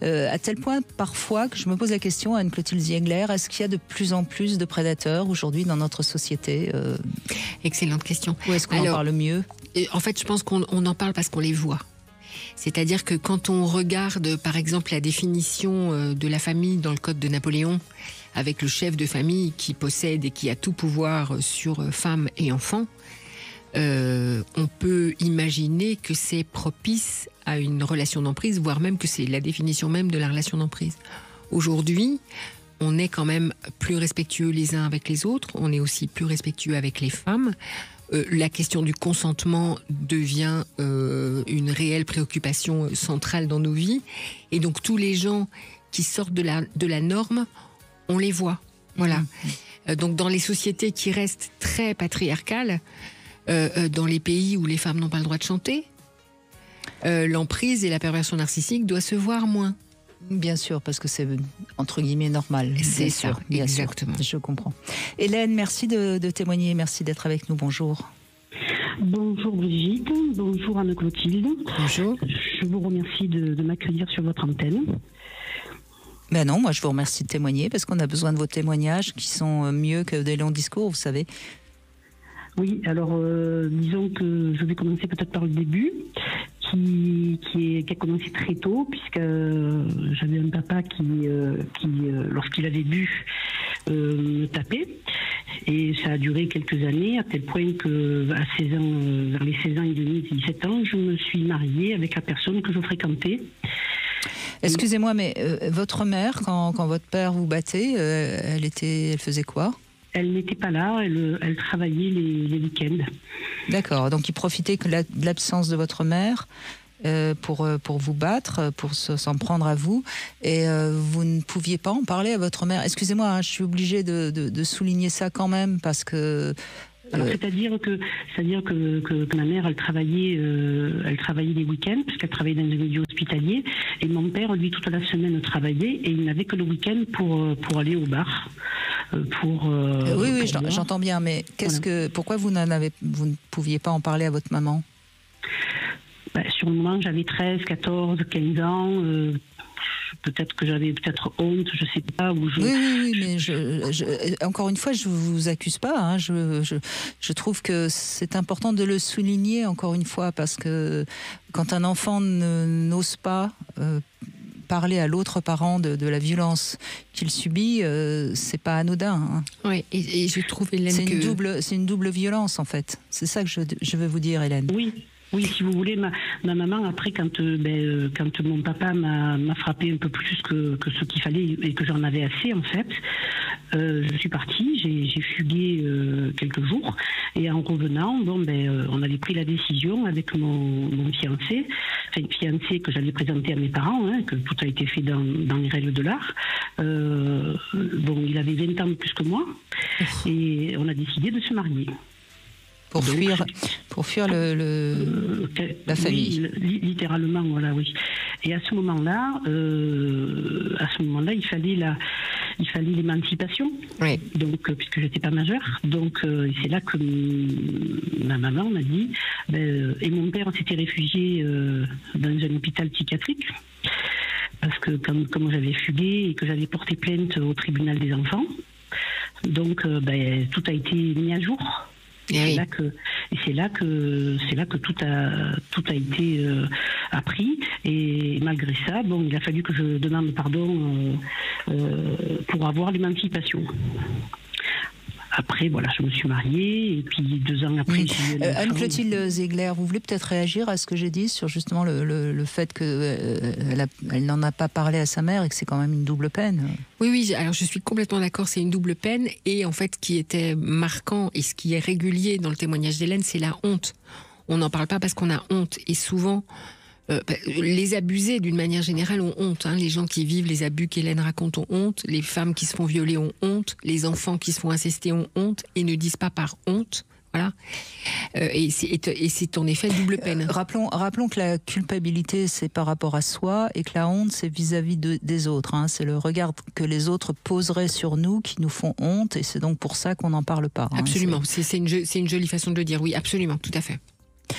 à tel point parfois que je me pose la question, Anne-Clotilde Ziegler, est-ce qu'il y a de plus en plus de prédateurs aujourd'hui dans notre société Excellente question. Où est-ce qu'on en parle mieux ? En fait, je pense qu'on en parle parce qu'on les voit. C'est-à-dire que quand on regarde, par exemple, la définition de la famille dans le Code de Napoléon, avec le chef de famille qui possède et qui a tout pouvoir sur femmes et enfants, on peut imaginer que c'est propice à une relation d'emprise, voire même que c'est la définition même de la relation d'emprise. Aujourd'hui, on est quand même plus respectueux les uns avec les autres, on est aussi plus respectueux avec les femmes. La question du consentement devient une réelle préoccupation centrale dans nos vies. Et donc tous les gens qui sortent de la norme, on les voit. Voilà. Donc dans les sociétés qui restent très patriarcales, dans les pays où les femmes n'ont pas le droit de chanter, l'emprise et la perversion narcissique doivent se voir moins. Bien sûr, parce que c'est entre guillemets normal. C'est ça, bien exactement. Sûr, je comprends. Hélène, merci de témoigner, merci d'être avec nous. Bonjour. Bonjour Brigitte, bonjour Anne-Clotilde. Bonjour. Je vous remercie de m'accueillir sur votre antenne. Ben non, moi je vous remercie de témoigner parce qu'on a besoin de vos témoignages qui sont mieux que des longs discours, vous savez. Oui, alors disons que je vais commencer peut-être par le début. Qui a commencé très tôt, puisque j'avais un papa qui lorsqu'il avait bu, me tapait. Et ça a duré quelques années, à tel point que à 16 ans, vers les 16 ans et demi, 17 ans, je me suis mariée avec la personne que je fréquentais. Excusez-moi, mais votre mère, quand votre père vous battait, elle faisait quoi ? Elle n'était pas là, elle travaillait les week-ends. D'accord, donc il profitait de l'absence de votre mère pour vous battre, pour s'en prendre à vous, et vous ne pouviez pas en parler à votre mère. Excusez-moi, hein, je suis obligée de souligner ça quand même, parce que... Alors, c'est-à-dire que ma mère, elle travaillait les week-ends, parce qu'elle travaillait dans un milieu hospitalier, et mon père, lui, toute la semaine travaillait, et il n'avait que le week-end pour aller au bar. Oui, j'entends bien, mais pourquoi vous ne pouviez pas en parler à votre maman ? Sur le moment, j'avais 13, 14, 15 ans. Peut-être que j'avais honte, je sais pas. Oui, mais encore une fois, je vous accuse pas. Hein, je trouve que c'est important de le souligner encore une fois, parce que quand un enfant n'ose pas parler à l'autre parent de la violence qu'il subit, c'est pas anodin. Hein. Oui, et je trouve, Hélène, c'est une double violence en fait. C'est ça que je veux vous dire, Hélène. Oui, si vous voulez, ma maman, après, quand mon papa m'a frappé un peu plus que ce qu'il fallait et que j'en avais assez, en fait, je suis partie, j'ai fugué quelques jours, et en revenant, on avait pris la décision avec mon fiancé, enfin fiancé que j'avais présenté à mes parents, hein, que tout a été fait dans les règles de l'art. Il avait 20 ans de plus que moi, et on a décidé de se marier. Pour fuir la famille. Oui, littéralement, voilà, oui. Et à ce moment-là, il fallait l'émancipation. Oui. Donc, puisque j'étais pas majeure, donc c'est là que ma maman m'a dit. Et mon père s'était réfugié dans un hôpital psychiatrique, parce que comme j'avais fugué et que j'avais porté plainte au tribunal des enfants, donc tout a été mis à jour. C'est là que tout a été appris, et malgré ça, il a fallu que je demande pardon pour avoir l'émancipation. Après, voilà, je me suis mariée, et puis 2 ans après... Anne-Clotilde Ziegler, vous voulez peut-être réagir à ce que j'ai dit sur justement le fait qu'elle n'en a pas parlé à sa mère et que c'est quand même une double peine? Oui, alors je suis complètement d'accord, c'est une double peine, et en fait, ce qui était marquant et ce qui est régulier dans le témoignage d'Hélène, c'est la honte. On n'en parle pas parce qu'on a honte, et souvent... Les abusés, d'une manière générale, ont honte. Les gens qui vivent les abus qu'Hélène raconte ont honte. Les femmes qui se font violer ont honte. Les enfants qui se font incester ont honte et ne disent pas par honte. Voilà. Et c'est en effet double peine. Rappelons que la culpabilité, c'est par rapport à soi et que la honte, c'est vis-à-vis des autres. C'est le regard que les autres poseraient sur nous qui nous font honte et c'est donc pour ça qu'on n'en parle pas. Absolument. C'est une jolie façon de le dire. Oui, absolument, tout à fait.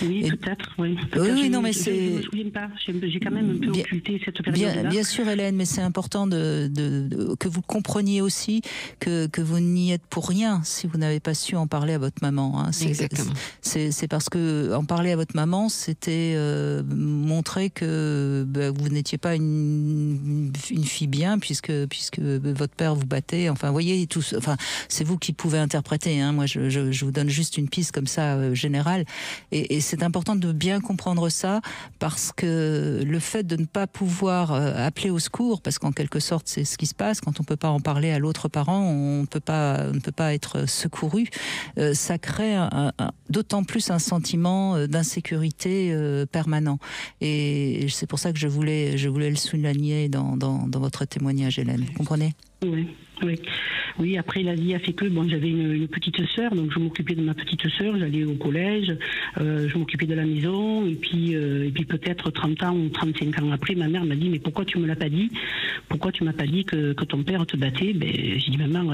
Oui, peut-être, oui. Oui, non, mais c'est... Je ne me souviens pas, j'ai quand même un peu occulté cette période-là. Bien sûr, Hélène, mais c'est important que vous compreniez aussi que vous n'y êtes pour rien si vous n'avez pas su en parler à votre maman. Exactement. C'est parce que en parler à votre maman, c'était montrer que vous n'étiez pas une fille bien, puisque votre père vous battait. Enfin, vous voyez, c'est vous qui pouvez interpréter. Moi, je vous donne juste une piste comme ça, générale. Et c'est important de bien comprendre ça parce que le fait de ne pas pouvoir appeler au secours, parce qu'en quelque sorte c'est ce qui se passe quand on ne peut pas en parler à l'autre parent, on ne peut pas être secouru, ça crée d'autant plus un sentiment d'insécurité permanent. Et c'est pour ça que je voulais le souligner dans votre témoignage, Hélène. Vous comprenez ? Oui, après la vie a fait que j'avais une petite sœur, donc je m'occupais de ma petite sœur, j'allais au collège, je m'occupais de la maison, et puis peut-être 30 ans ou 35 ans après, ma mère m'a dit, mais pourquoi tu me l'as pas dit ? Pourquoi tu m'as pas dit que ton père te battait ? J'ai dit, maman,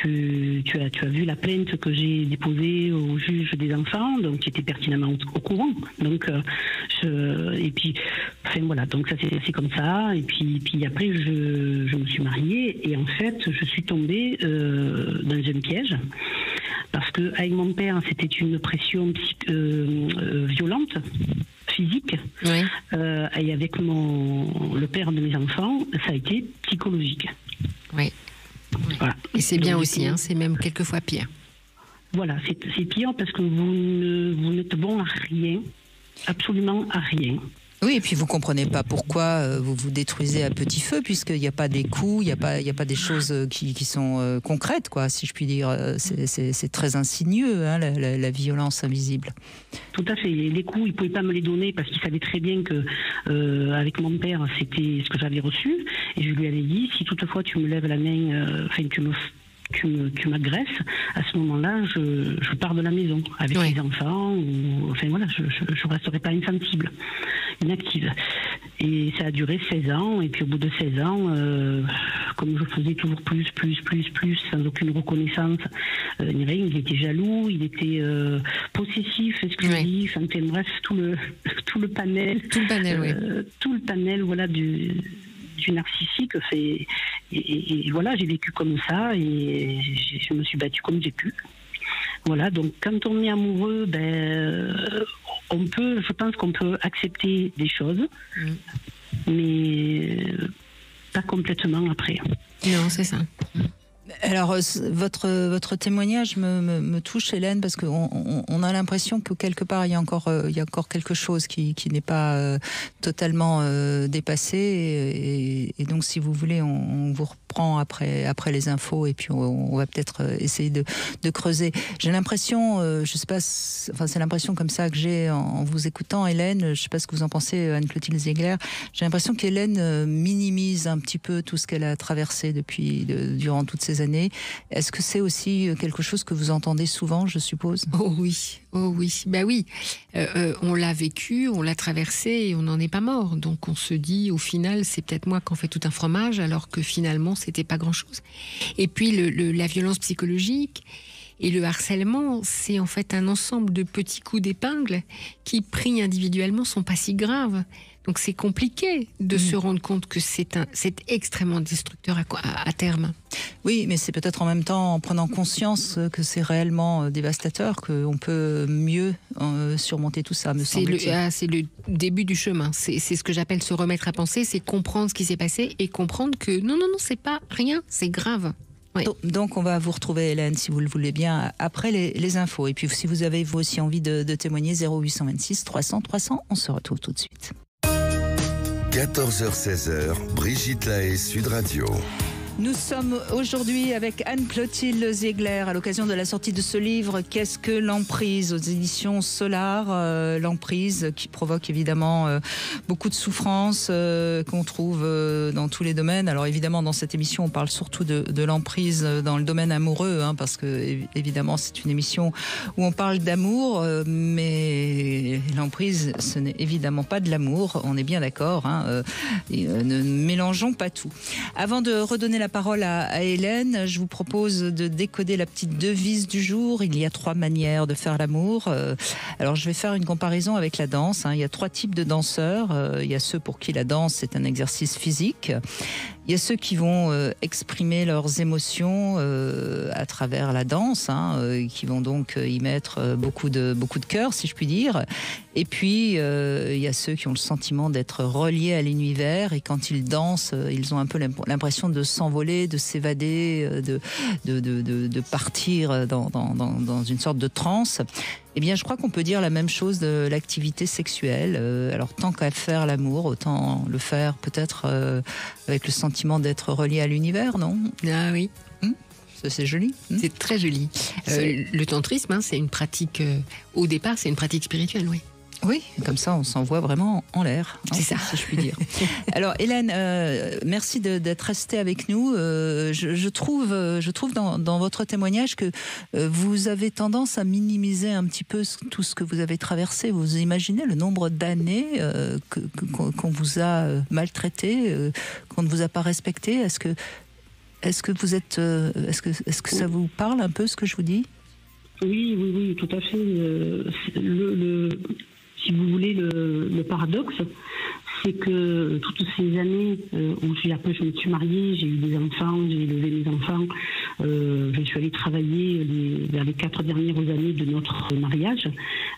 tu as vu la plainte que j'ai déposée au juge des enfants, donc tu étais pertinemment au courant. Donc voilà, donc ça c'est comme ça. Et puis après je me suis mariée et en fait je suis tombée dans un piège parce que avec mon père c'était une pression violente, physique, oui. Et avec le père de mes enfants ça a été psychologique. Oui. Voilà. Et c'est bien aussi, c'est même quelquefois pire. Voilà, c'est pire parce que vous n'êtes bon à rien, absolument à rien. Oui, et puis vous comprenez pas pourquoi vous vous détruisez à petit feu, puisqu'il n'y a pas des coups, il n'y a pas des choses qui sont concrètes, quoi, si je puis dire. C'est très insidieux, la violence invisible. Tout à fait. Les coups, il ne pouvait pas me les donner parce qu'il savait très bien que avec mon père, c'était ce que j'avais reçu. Et je lui avais dit, si toutefois tu me lèves la main, tu m'agresses, à ce moment-là, je pars de la maison avec les enfants. Je ne resterai pas insensible, inactive. Et ça a duré 16 ans. Et puis au bout de 16 ans, comme je faisais toujours plus, sans aucune reconnaissance, ni rien, il était jaloux, il était possessif, exclusif, enfin, bref, tout le panel. Tout le panel, voilà, du narcissique, et voilà, j'ai vécu comme ça et je me suis battue comme j'ai pu. Voilà, donc quand on est amoureux, je pense qu'on peut accepter des choses, mais pas complètement après. Non, c'est ça. Alors, votre témoignage me touche, Hélène, parce qu'on a l'impression que quelque part, il y a encore quelque chose qui n'est pas totalement dépassé. Et donc, si vous voulez, on vous reprend après les infos et puis on va peut-être essayer de creuser. J'ai l'impression, je sais pas, c'est l'impression comme ça que j'ai en vous écoutant, Hélène. Je sais pas ce que vous en pensez, Anne-Clotilde Ziegler. J'ai l'impression qu'Hélène minimise un petit peu tout ce qu'elle a traversé durant toutes ces années. Est-ce que c'est aussi quelque chose que vous entendez souvent, je suppose ? Oh oui. Ben oui. On l'a vécu, on l'a traversé et on n'en est pas mort. Donc on se dit, au final, c'est peut-être moi qui en fais tout un fromage, alors que finalement, c'était pas grand-chose. Et puis la violence psychologique et le harcèlement, c'est en fait un ensemble de petits coups d'épingle qui, pris individuellement, sont pas si graves. Donc c'est compliqué de se rendre compte que c'est extrêmement destructeur à terme. Oui, mais c'est peut-être en même temps en prenant conscience que c'est réellement dévastateur qu'on peut mieux surmonter tout ça, me semble-t-il. C'est le début du chemin. C'est ce que j'appelle se remettre à penser, c'est comprendre ce qui s'est passé et comprendre que non, c'est pas rien, c'est grave. Oui. Donc on va vous retrouver, Hélène, si vous le voulez bien, après les infos. Et puis si vous avez vous aussi envie de témoigner, 0826 300 300, on se retrouve tout de suite. 14h-16h, Brigitte Lahaie, Sud Radio. Nous sommes aujourd'hui avec Anne-Clotilde Ziegler à l'occasion de la sortie de ce livre « Qu'est-ce que l'emprise ?» aux éditions Solar. L'emprise qui provoque évidemment beaucoup de souffrances qu'on trouve dans tous les domaines. Alors évidemment dans cette émission on parle surtout de l'emprise dans le domaine amoureux, parce que évidemment c'est une émission où on parle d'amour, mais l'emprise ce n'est évidemment pas de l'amour, on est bien d'accord, ne mélangeons pas tout. Avant de redonner la parole à Hélène, je vous propose de décoder la petite devise du jour. Il y a 3 manières de faire l'amour. Alors je vais faire une comparaison avec la danse. Il y a 3 types de danseurs. Il y a ceux pour qui la danse c'est un exercice physique. Il y a ceux qui vont exprimer leurs émotions à travers la danse, qui vont donc y mettre beaucoup de cœur, si je puis dire. Et puis il y a ceux qui ont le sentiment d'être reliés à l'univers, et quand ils dansent, ils ont un peu l'impression de s'envoler, de s'évader, de partir dans une sorte de transe. Eh bien, je crois qu'on peut dire la même chose de l'activité sexuelle. Alors, tant qu'à faire l'amour, autant le faire peut-être avec le sentiment d'être relié à l'univers, non ? Ah oui. Ça, c'est joli. C'est très joli. Le tantrisme, c'est une pratique, au départ, c'est une pratique spirituelle, oui. Oui, comme ça, on s'envoie vraiment en l'air. C'est ça, si je puis dire. Alors, Hélène, merci d'être restée avec nous. Je trouve dans votre témoignage que vous avez tendance à minimiser un petit peu tout ce que vous avez traversé. Vous imaginez le nombre d'années qu'on vous a maltraité, qu'on ne vous a pas respecté. Est-ce que vous êtes, est-ce que ça vous parle un peu ce que je vous dis ? Oui, tout à fait. Si vous voulez, le paradoxe, c'est que toutes ces années où après je me suis mariée, j'ai eu des enfants, j'ai élevé mes enfants, je suis allée travailler vers les 4 dernières années de notre mariage,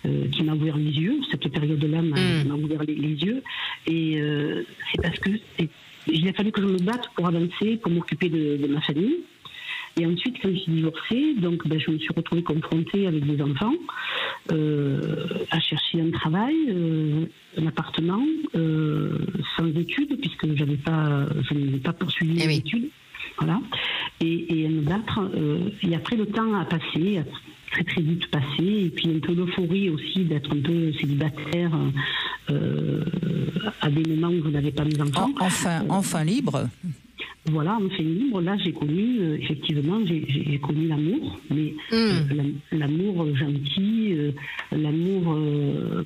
qui m'a ouvert les yeux. Cette période-là m'a ouvert les yeux, et c'est parce que il a fallu que je me batte pour avancer, pour m'occuper de ma famille. Et ensuite, quand je suis divorcée, donc, je me suis retrouvée confrontée avec des enfants, à chercher un travail, un appartement, sans études, puisque je n'ai pas poursuivi mes études. Voilà. Et à me battre. Et après, le temps a passé, a très très vite passé, et puis un peu l'euphorie aussi d'être un peu célibataire à des moments où je n'avais pas mes enfants. Enfin libre. Voilà, enfin libre. Là, j'ai connu, effectivement, j'ai connu l'amour, mais l'amour gentil, l'amour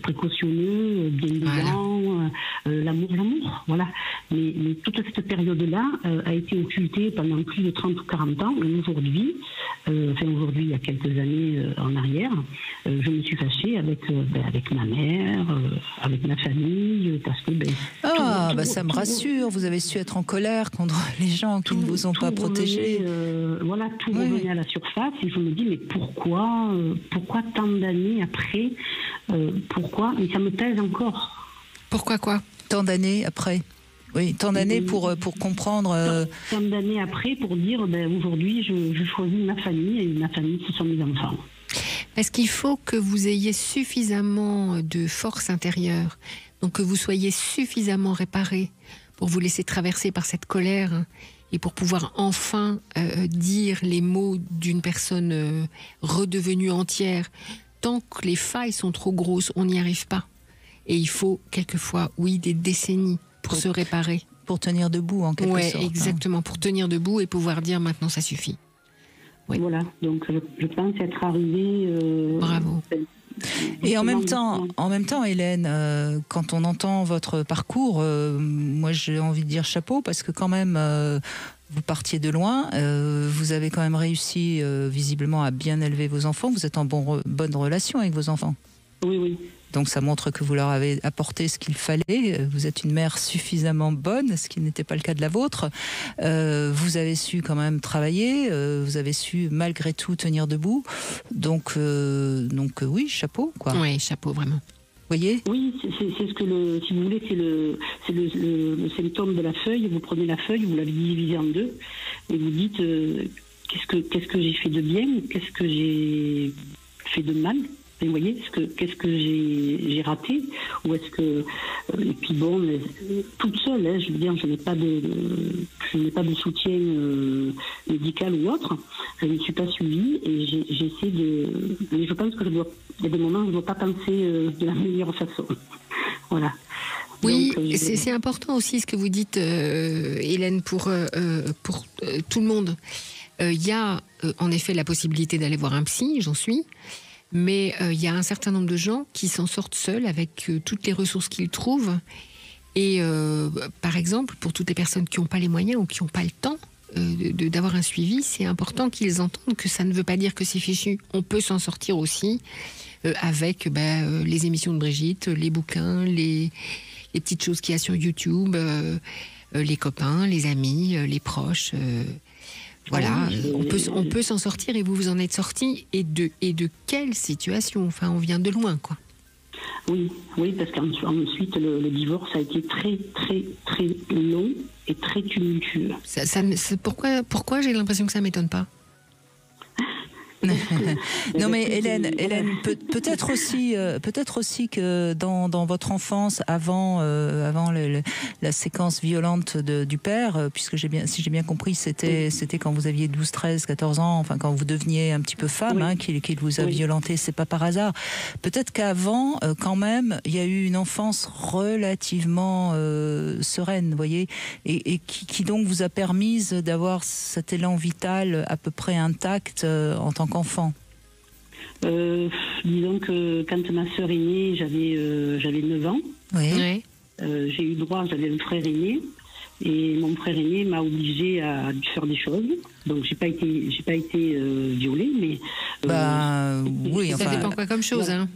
précautionneux, bienveillant, l'amour, voilà. Mais toute cette période-là a été occultée pendant plus de 30 ou 40 ans. Et aujourd'hui, il y a quelques années en arrière, je me suis fâchée avec ma mère, avec ma famille, parce que... ça me rassure, vous avez su être en colère contre les gens qui ne vous ont pas protégé. Tout revenait à la surface, et je me dis, mais pourquoi tant d'années après, pourquoi? Mais ça me pèse encore. Pourquoi quoi? Tant d'années après? Oui, tant d'années pour comprendre... Tant d'années après pour dire, aujourd'hui, je choisis ma famille, et ma famille, ce sont mes enfants. Parce qu'il faut que vous ayez suffisamment de force intérieure, donc que vous soyez suffisamment réparé pour vous laisser traverser par cette colère, et pour pouvoir enfin dire les mots d'une personne redevenue entière. Tant que les failles sont trop grosses, on n'y arrive pas. Et il faut quelquefois, des décennies pour se réparer. Pour tenir debout, en quelque sorte. Oui, exactement, pour tenir debout et pouvoir dire maintenant ça suffit. Oui. Voilà, donc je pense être arrivée... Bravo. Et en même temps, Hélène, quand on entend votre parcours, moi j'ai envie de dire chapeau, parce que quand même, vous partiez de loin, vous avez quand même réussi visiblement à bien élever vos enfants, vous êtes en bonne relation avec vos enfants. Oui. Donc ça montre que vous leur avez apporté ce qu'il fallait. Vous êtes une mère suffisamment bonne, ce qui n'était pas le cas de la vôtre. Vous avez su quand même travailler, vous avez su malgré tout tenir debout. Donc oui, chapeau, quoi. Oui, chapeau, vraiment. Vous voyez ? Oui, c'est ce que si vous voulez, c'est le symptôme de la feuille. Vous prenez la feuille, vous la divisez en deux, et vous dites qu'est-ce que j'ai fait de bien, qu'est-ce que j'ai fait de mal. vous voyez, qu'est-ce que j'ai raté, ou est-ce que et puis bon, toute seule, hein, je veux dire, je n'ai pas de soutien médical ou autre. Je ne suis pas suivie et j'essaie de. Mais je pense que il y a des moments où je ne dois pas penser de la meilleure façon. Voilà. Oui, c'est important aussi ce que vous dites, Hélène, pour tout le monde. Il y a en effet la possibilité d'aller voir un psy, j'en suis. Mais il y a un certain nombre de gens qui s'en sortent seuls avec toutes les ressources qu'ils trouvent. Et par exemple, pour toutes les personnes qui n'ont pas les moyens ou qui n'ont pas le temps d'avoir un suivi, c'est important qu'ils entendent que ça ne veut pas dire que c'est fichu. On peut s'en sortir aussi avec les émissions de Brigitte, les bouquins, les petites choses qu'il y a sur YouTube, les copains, les amis, les proches... Voilà, on peut s'en sortir et vous en êtes sorti. Et de quelle situation? Enfin, on vient de loin, quoi. Oui, parce qu'ensuite, le divorce a été très, très, très long et très tumultueux. Pourquoi j'ai l'impression que ça ne m'étonne pas? Non mais Hélène, peut-être aussi que dans votre enfance, avant la séquence violente du père, puisque si j'ai bien compris, c'était quand vous aviez 12, 13, 14 ans, enfin quand vous deveniez un petit peu femme, qu'il vous a violenté, c'est pas par hasard. Peut-être qu'avant, quand même, il y a eu une enfance relativement sereine, vous voyez, et qui donc vous a permis d'avoir cet élan vital à peu près intact en tant qu'enfant. Disons que quand ma sœur est née, j'avais 9 ans. Oui. J'ai eu droit, j'avais un frère aîné. Et mon frère aîné m'a obligée à faire des choses. Donc j'ai pas été violée, mais oui, ça dépend quoi comme chose. Hein.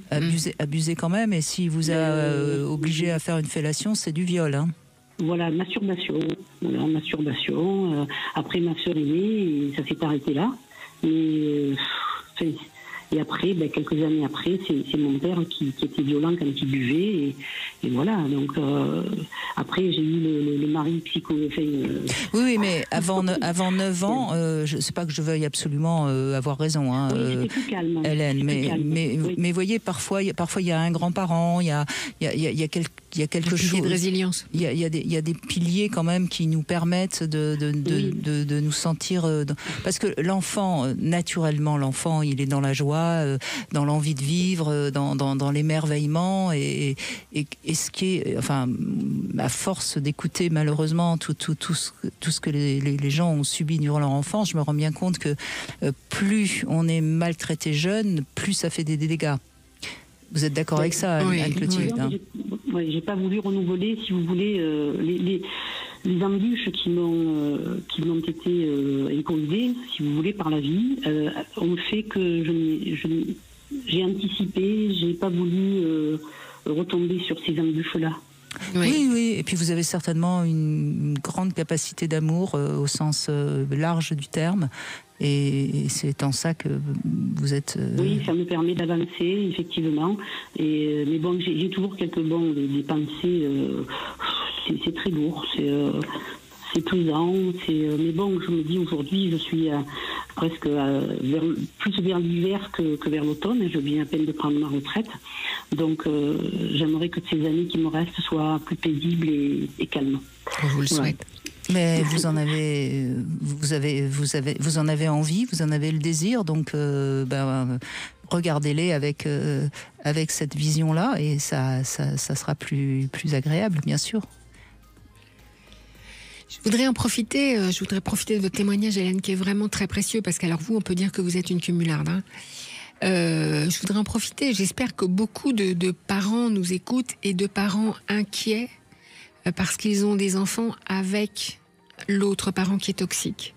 Abuser quand même. Et s'il vous a obligé à faire une fellation, c'est du viol. Hein. Voilà, masturbation. Après ma sœur est née, et ça s'est arrêté là. Et après, quelques années après, c'est mon père qui était violent quand il buvait. Et voilà, donc après, j'ai eu le mari psycho... Oui, mais avant 9 ans, je sais pas que je veuille absolument avoir raison, hein, c'était plus calme, Hélène, mais voyez, parfois il y a un grand-parent, il y a quelque chose de résilience. Il y a des piliers quand même qui nous permettent de nous sentir... parce que l'enfant, naturellement, il est dans la joie, dans l'envie de vivre, dans l'émerveillement et ce qui est, enfin, à force d'écouter malheureusement tout ce que les gens ont subi durant leur enfance, je me rends bien compte que plus on est maltraité jeune, plus ça fait des dégâts. Vous êtes d'accord avec ça, Anne-Clotilde? Oui, j'ai pas voulu renouveler, si vous voulez, les embûches qui m'ont été imposées, si vous voulez, par la vie, ont fait que j'ai anticipé, j'ai pas voulu retomber sur ces embûches-là. Oui, et puis vous avez certainement une grande capacité d'amour au sens large du terme, et c'est en ça que vous êtes... Oui, ça me permet d'avancer, effectivement, mais bon, j'ai toujours des pensées, c'est très lourd, c'est pesant, mais bon, je me dis aujourd'hui, je suis presque plus vers l'hiver que vers l'automne, je viens à peine de prendre ma retraite, donc j'aimerais que ces années qui me restent soient plus paisibles et calmes. Je vous le souhaite. Mais vous en avez envie, vous en avez le désir, donc regardez-les avec cette vision-là, et ça sera plus agréable, bien sûr. Je voudrais profiter de votre témoignage, Hélène, qui est vraiment très précieux, parce qu'alors vous, on peut dire que vous êtes une cumularde. Hein. Je voudrais en profiter. J'espère que beaucoup de parents nous écoutent, et de parents inquiets parce qu'ils ont des enfants avec l'autre parent qui est toxique.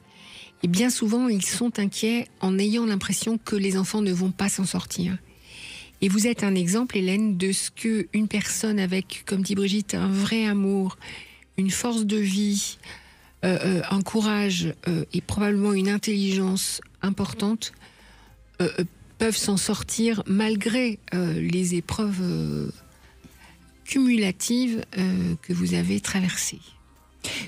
Et bien souvent, ils sont inquiets en ayant l'impression que les enfants ne vont pas s'en sortir. Et vous êtes un exemple, Hélène, de ce qu'une personne avec, comme dit Brigitte, un vrai amour, une force de vie, un courage et probablement une intelligence importante peuvent s'en sortir malgré les épreuves cumulatives que vous avez traversées.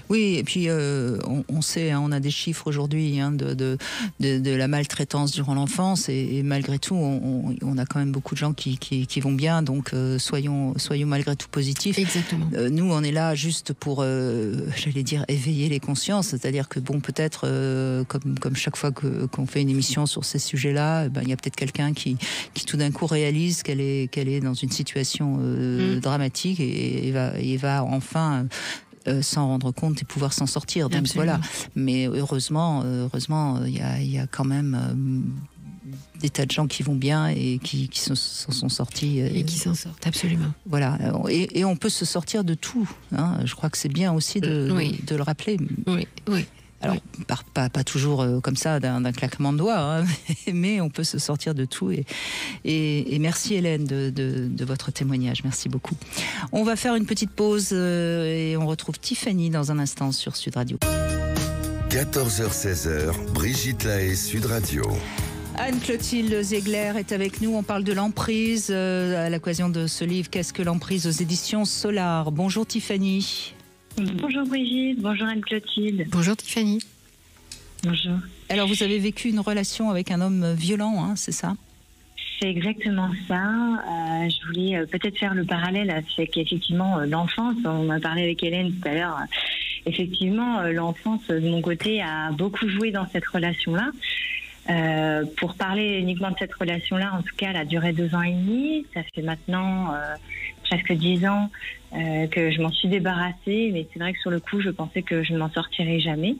Oui, et puis on sait, hein, on a des chiffres aujourd'hui hein, de la maltraitance durant l'enfance, et malgré tout, on a quand même beaucoup de gens qui vont bien, donc soyons malgré tout positifs. Exactement. Nous, on est là juste pour, j'allais dire, éveiller les consciences, c'est-à-dire que bon, peut-être, comme chaque fois qu'on fait une émission sur ces sujets-là, il y a peut-être quelqu'un qui tout d'un coup réalise qu'elle est dans une situation dramatique et va enfin s'en rendre compte et pouvoir s'en sortir. Donc voilà. Mais heureusement, il y a quand même des tas de gens qui vont bien et qui s'en sont sortis. Et qui s'en sortent, absolument. Voilà. Et on peut se sortir de tout. Hein. Je crois que c'est bien aussi de le rappeler. Oui. Alors, pas toujours comme ça, d'un claquement de doigts, hein, mais on peut se sortir de tout. Et merci Hélène de votre témoignage. Merci beaucoup. On va faire une petite pause et on retrouve Tiffany dans un instant sur Sud Radio. 14h-16h, Brigitte Lahaie, Sud Radio. Anne-Clotilde Ziegler est avec nous. On parle de l'emprise à l'occasion de ce livre « Qu'est-ce que l'emprise » aux éditions Solar. Bonjour Tiffany. Bonjour Brigitte, bonjour Anne-Clotilde. Bonjour Tiffany. Bonjour. Alors vous avez vécu une relation avec un homme violent, hein, c'est ça ? C'est exactement ça. Je voulais peut-être faire le parallèle avec effectivement l'enfance. On a parlé avec Hélène tout à l'heure. Effectivement, l'enfance de mon côté a beaucoup joué dans cette relation-là. Pour parler uniquement de cette relation-là, en tout cas, elle a duré 2 ans et demi. Ça fait maintenant presque 10 ans que je m'en suis débarrassée. Mais c'est vrai que sur le coup, je pensais que je ne m'en sortirais jamais.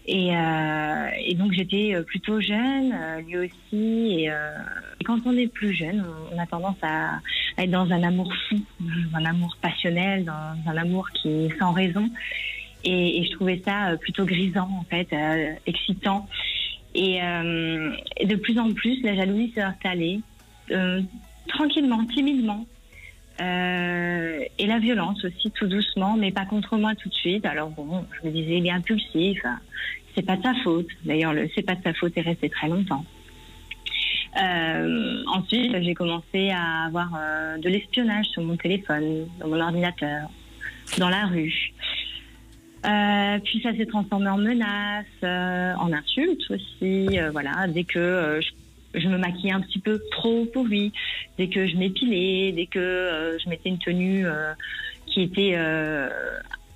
Et donc, j'étais plutôt jeune, lui aussi. Et quand on est plus jeune, on a tendance à être dans un amour fou, dans un amour passionnel, dans un amour qui est sans raison. Et je trouvais ça plutôt grisant, en fait, excitant. Et de plus en plus, la jalousie s'est installée, tranquillement, timidement. Et la violence aussi, tout doucement, mais pas contre moi tout de suite. Alors bon, je me disais, il est impulsif, c'est pas de sa faute. D'ailleurs, c'est pas de sa faute est resté très longtemps. Ensuite, j'ai commencé à avoir de l'espionnage sur mon téléphone, dans mon ordinateur, dans la rue. Puis ça s'est transformé en menaces, en insultes aussi. Voilà, dès que je me maquillais un petit peu trop pour lui, dès que je m'épilais, dès que je mettais une tenue qui était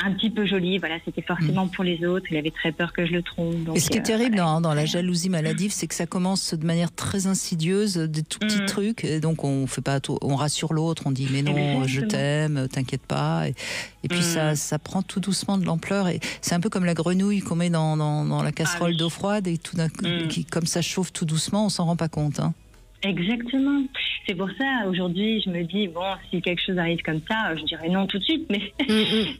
un petit peu jolie, voilà, c'était forcément pour les autres. Il avait très peur que je le trompe. Donc, et ce qui est terrible voilà, dans la jalousie maladive, c'est que ça commence de manière très insidieuse, des tout petits trucs. Et donc on fait pas tout, on rassure l'autre, on dit mais non, exactement, je t'aime, t'inquiète pas. Et puis ça prend tout doucement de l'ampleur. Et c'est un peu comme la grenouille qu'on met dans la casserole d'eau froide et tout d'un coup, comme ça chauffe tout doucement, on s'en rend pas compte. Hein. Exactement. C'est pour ça, aujourd'hui, je me dis, bon, si quelque chose arrive comme ça, je dirais non tout de suite, mais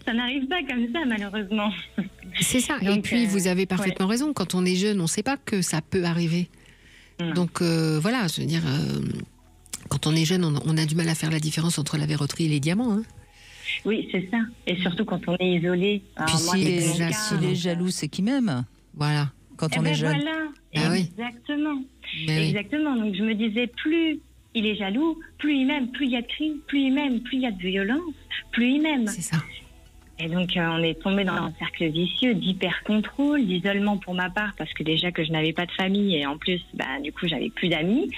ça n'arrive pas comme ça, malheureusement. C'est ça. Donc, et puis, vous avez parfaitement raison. Quand on est jeune, on ne sait pas que ça peut arriver. Donc, voilà, je veux dire, quand on est jeune, on a du mal à faire la différence entre la verroterie et les diamants. Hein. Oui, c'est ça. Et surtout quand on est isolé. Puis s'il est jaloux, c'est qu'il m'aime. Voilà. Quand on est jeune. Voilà, exactement. Exactement. Donc je me disais, plus il est jaloux, plus il m'aime, plus il y a de cris, plus il m'aime, plus il y a de violence, plus il m'aime. C'est ça. Et donc on est tombé dans un cercle vicieux d'hyper-contrôle, d'isolement pour ma part, parce que déjà que je n'avais pas de famille et en plus, du coup, j'avais plus d'amis.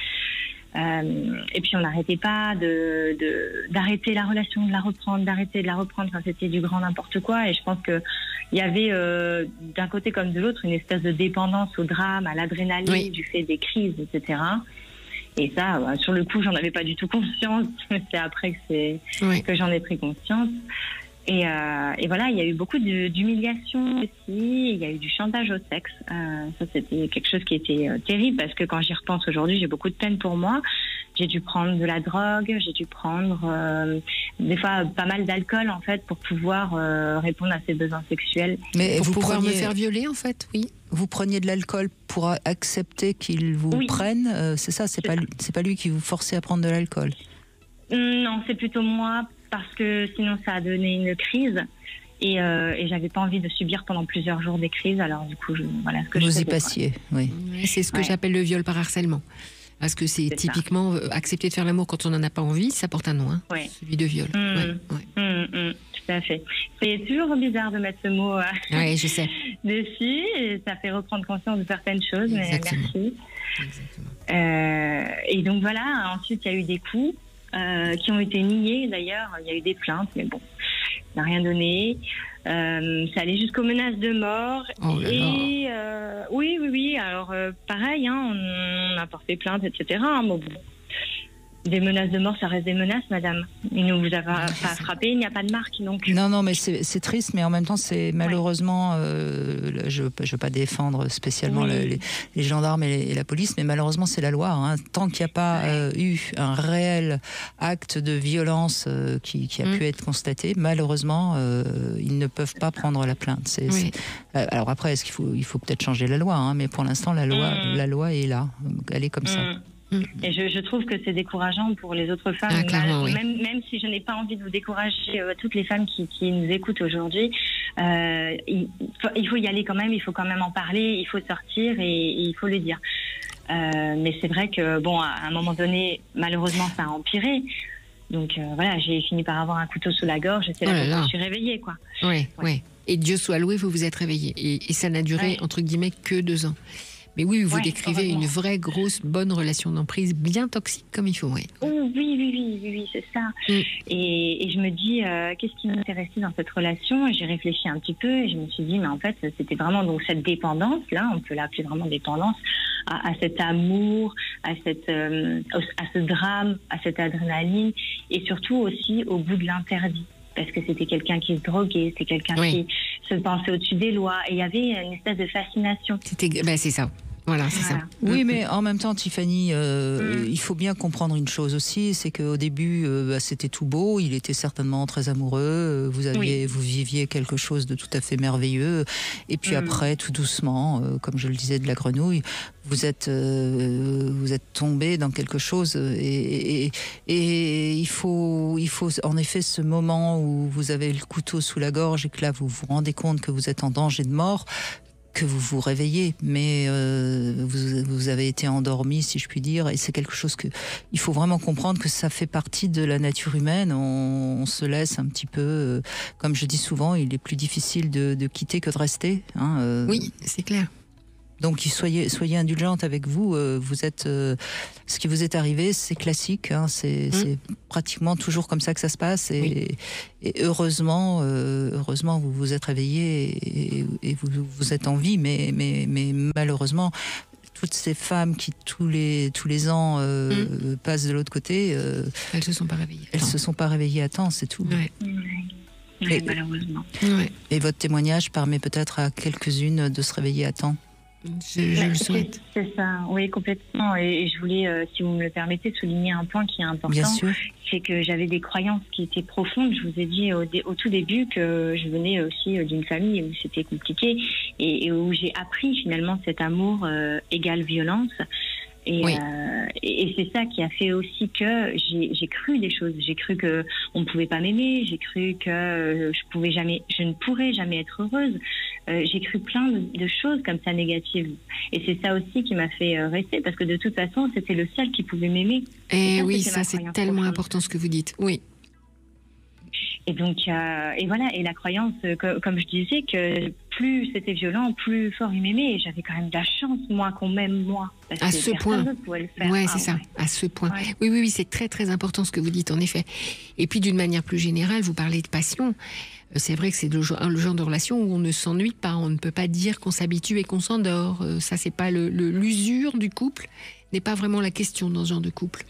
Et puis on n'arrêtait pas d'arrêter la relation, de la reprendre, d'arrêter de la reprendre. Enfin, c'était du grand n'importe quoi. Et je pense que il y avait d'un côté comme de l'autre une espèce de dépendance au drame, à l'adrénaline, du fait des crises, etc. Et ça, sur le coup, j'en avais pas du tout conscience. C'est après que j'en ai pris conscience. Et voilà, il y a eu beaucoup d'humiliation aussi. Il y a eu du chantage au sexe. Ça, c'était quelque chose qui était terrible parce que quand j'y repense aujourd'hui, j'ai beaucoup de peine pour moi. J'ai dû prendre de la drogue, j'ai dû prendre des fois pas mal d'alcool en fait pour pouvoir répondre à ses besoins sexuels. Mais pour pouvoir me faire violer en fait, oui. Vous preniez de l'alcool pour accepter qu'il vous prenne, c'est ça, c'est pas lui qui vous forçait à prendre de l'alcool. Non, c'est plutôt moi. Parce que sinon ça a donné une crise et j'avais pas envie de subir pendant plusieurs jours des crises. Alors du coup, voilà ce que je faisais. Vous y passiez, oui. C'est ce que j'appelle le viol par harcèlement. Parce que c'est typiquement accepter de faire l'amour quand on n'en a pas envie, ça porte un nom, hein, celui de viol. Tout tout à fait. C'est toujours bizarre de mettre ce mot Oui, je sais. dessus. Et ça fait reprendre conscience de certaines choses. Exactement. Mais merci. Exactement. Et donc voilà, ensuite il y a eu des coups qui ont été niés d'ailleurs. Il y a eu des plaintes, mais bon, ça n'a rien donné. Ça allait jusqu'aux menaces de mort. Oh là Et oui. Alors pareil, hein, on a porté plainte, etc. Mais bon, des menaces de mort, ça reste des menaces, madame. Il ne vous a pas frappé, il n'y a pas de marque, donc. Non, mais c'est triste, mais en même temps, c'est malheureusement, je veux pas défendre spécialement les gendarmes et la police, mais malheureusement, c'est la loi. Hein. Tant qu'il n'y a pas eu un réel acte de violence qui a pu être constaté, malheureusement, ils ne peuvent pas prendre la plainte. Alors après, est-ce qu'il faut peut-être changer la loi, hein, mais pour l'instant, la loi est là. Elle est comme ça. Et je trouve que c'est décourageant pour les autres femmes, même si je n'ai pas envie de vous décourager, toutes les femmes qui nous écoutent aujourd'hui, il faut y aller quand même, il faut quand même en parler, il faut sortir et il faut le dire. Mais c'est vrai que, bon, à un moment donné, malheureusement, ça a empiré. Donc voilà, j'ai fini par avoir un couteau sous la gorge, c'est là que je me suis réveillée, quoi. Oui. Et Dieu soit loué, vous vous êtes réveillée. Et ça n'a duré, entre guillemets, que 2 ans. Mais oui, vous décrivez une vraie, grosse, bonne relation d'emprise, bien toxique comme il faut. Oui, c'est ça. Et je me dis, qu'est-ce qui m'intéressait dans cette relation? Et j'ai réfléchi un petit peu et je me suis dit, mais en fait, c'était vraiment donc cette dépendance-là, on peut l'appeler vraiment dépendance, à cet amour, à ce drame, à cette adrénaline, et surtout aussi au bout de l'interdit. Parce que c'était quelqu'un qui se droguait, c'était quelqu'un qui se pensait au-dessus des lois, et il y avait une espèce de fascination. C'est ça. Voilà, c'est ça. Oui, mais en même temps, Tiffany, il faut bien comprendre une chose aussi, c'est qu'au début, c'était tout beau, il était certainement très amoureux, vous viviez quelque chose de tout à fait merveilleux, et puis après, tout doucement, comme je le disais de la grenouille, vous êtes tombé dans quelque chose, et il faut en effet ce moment où vous avez le couteau sous la gorge et que là, vous vous rendez compte que vous êtes en danger de mort, que vous vous réveillez, mais vous avez été endormi, si je puis dire, et c'est quelque chose que il faut vraiment comprendre que ça fait partie de la nature humaine. On se laisse un petit peu, comme je dis souvent, il est plus difficile de quitter que de rester. Hein, oui, c'est clair. Donc soyez indulgente avec vous. Vous êtes, ce qui vous est arrivé, c'est classique. Hein, c'est pratiquement toujours comme ça que ça se passe. Et heureusement, vous vous êtes réveillé et vous êtes en vie. Mais malheureusement, toutes ces femmes qui tous les ans passent de l'autre côté, elles se sont pas réveillées. Elles se sont pas réveillées à temps, c'est tout. Malheureusement. Et votre témoignage permet peut-être à quelques-unes de se réveiller à temps. Je le souhaite. C'est ça, oui, complètement. Et je voulais, si vous me le permettez, souligner un point qui est important. Bien sûr. C'est que j'avais des croyances qui étaient profondes. Je vous ai dit au tout début que je venais aussi d'une famille où c'était compliqué et où j'ai appris finalement cet amour égale violence. Et c'est ça qui a fait aussi que j'ai cru des choses. J'ai cru que on ne pouvait pas m'aimer. J'ai cru que je ne pourrais jamais être heureuse. J'ai cru plein de choses comme ça négatives. Et c'est ça aussi qui m'a fait rester, parce que de toute façon, c'était le seul qui pouvait m'aimer. Et oui, ça c'est tellement important ce que vous dites. Oui. Et donc, et voilà, et la croyance, comme je disais, que plus c'était violent, plus fort il m'aimait. Et j'avais quand même de la chance, moi, qu'on m'aime, moi. Parce à que ce point. Oui, c'est ça, à ce point. Ouais. Oui, c'est très, très important ce que vous dites, en effet. Et puis, d'une manière plus générale, vous parlez de passion. C'est vrai que c'est le genre de relation où on ne s'ennuie pas. On ne peut pas dire qu'on s'habitue et qu'on s'endort. Ça, c'est pas l'usure du couple, n'est pas vraiment la question dans ce genre de couple.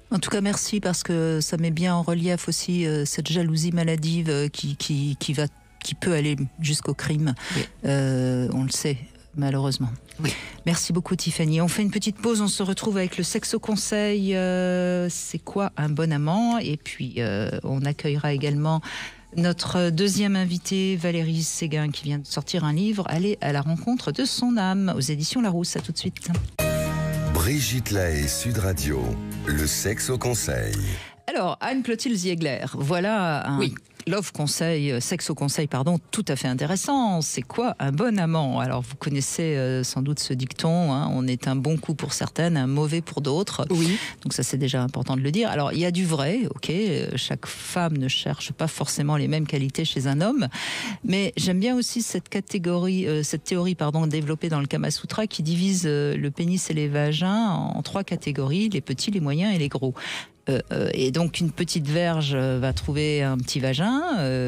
En tout cas, merci, parce que ça met bien en relief aussi cette jalousie maladive qui peut aller jusqu'au crime. Oui. On le sait, malheureusement. Oui. Merci beaucoup, Tiffany. On fait une petite pause, on se retrouve avec le Sexo Conseil. C'est quoi un bon amant? Et puis, on accueillera également notre deuxième invitée, Valérie Séguin, qui vient de sortir un livre, Aller à la rencontre de son âme, aux éditions Larousse. À tout de suite. Brigitte Lahaie, Sud Radio, le Sexo Conseil. Alors, Anne-Clotilde Ziegler, voilà Love Conseil, Sexe au Conseil, pardon, tout à fait intéressant. C'est quoi un bon amant? Alors, vous connaissez sans doute ce dicton, hein, on est un bon coup pour certaines, un mauvais pour d'autres. Oui. Donc ça, c'est déjà important de le dire. Alors, il y a du vrai, ok, chaque femme ne cherche pas forcément les mêmes qualités chez un homme, mais j'aime bien aussi cette théorie, développée dans le Kama Sutra qui divise le pénis et les vagins en 3 catégories, les petits, les moyens et les gros. Et donc une petite verge va trouver un petit vagin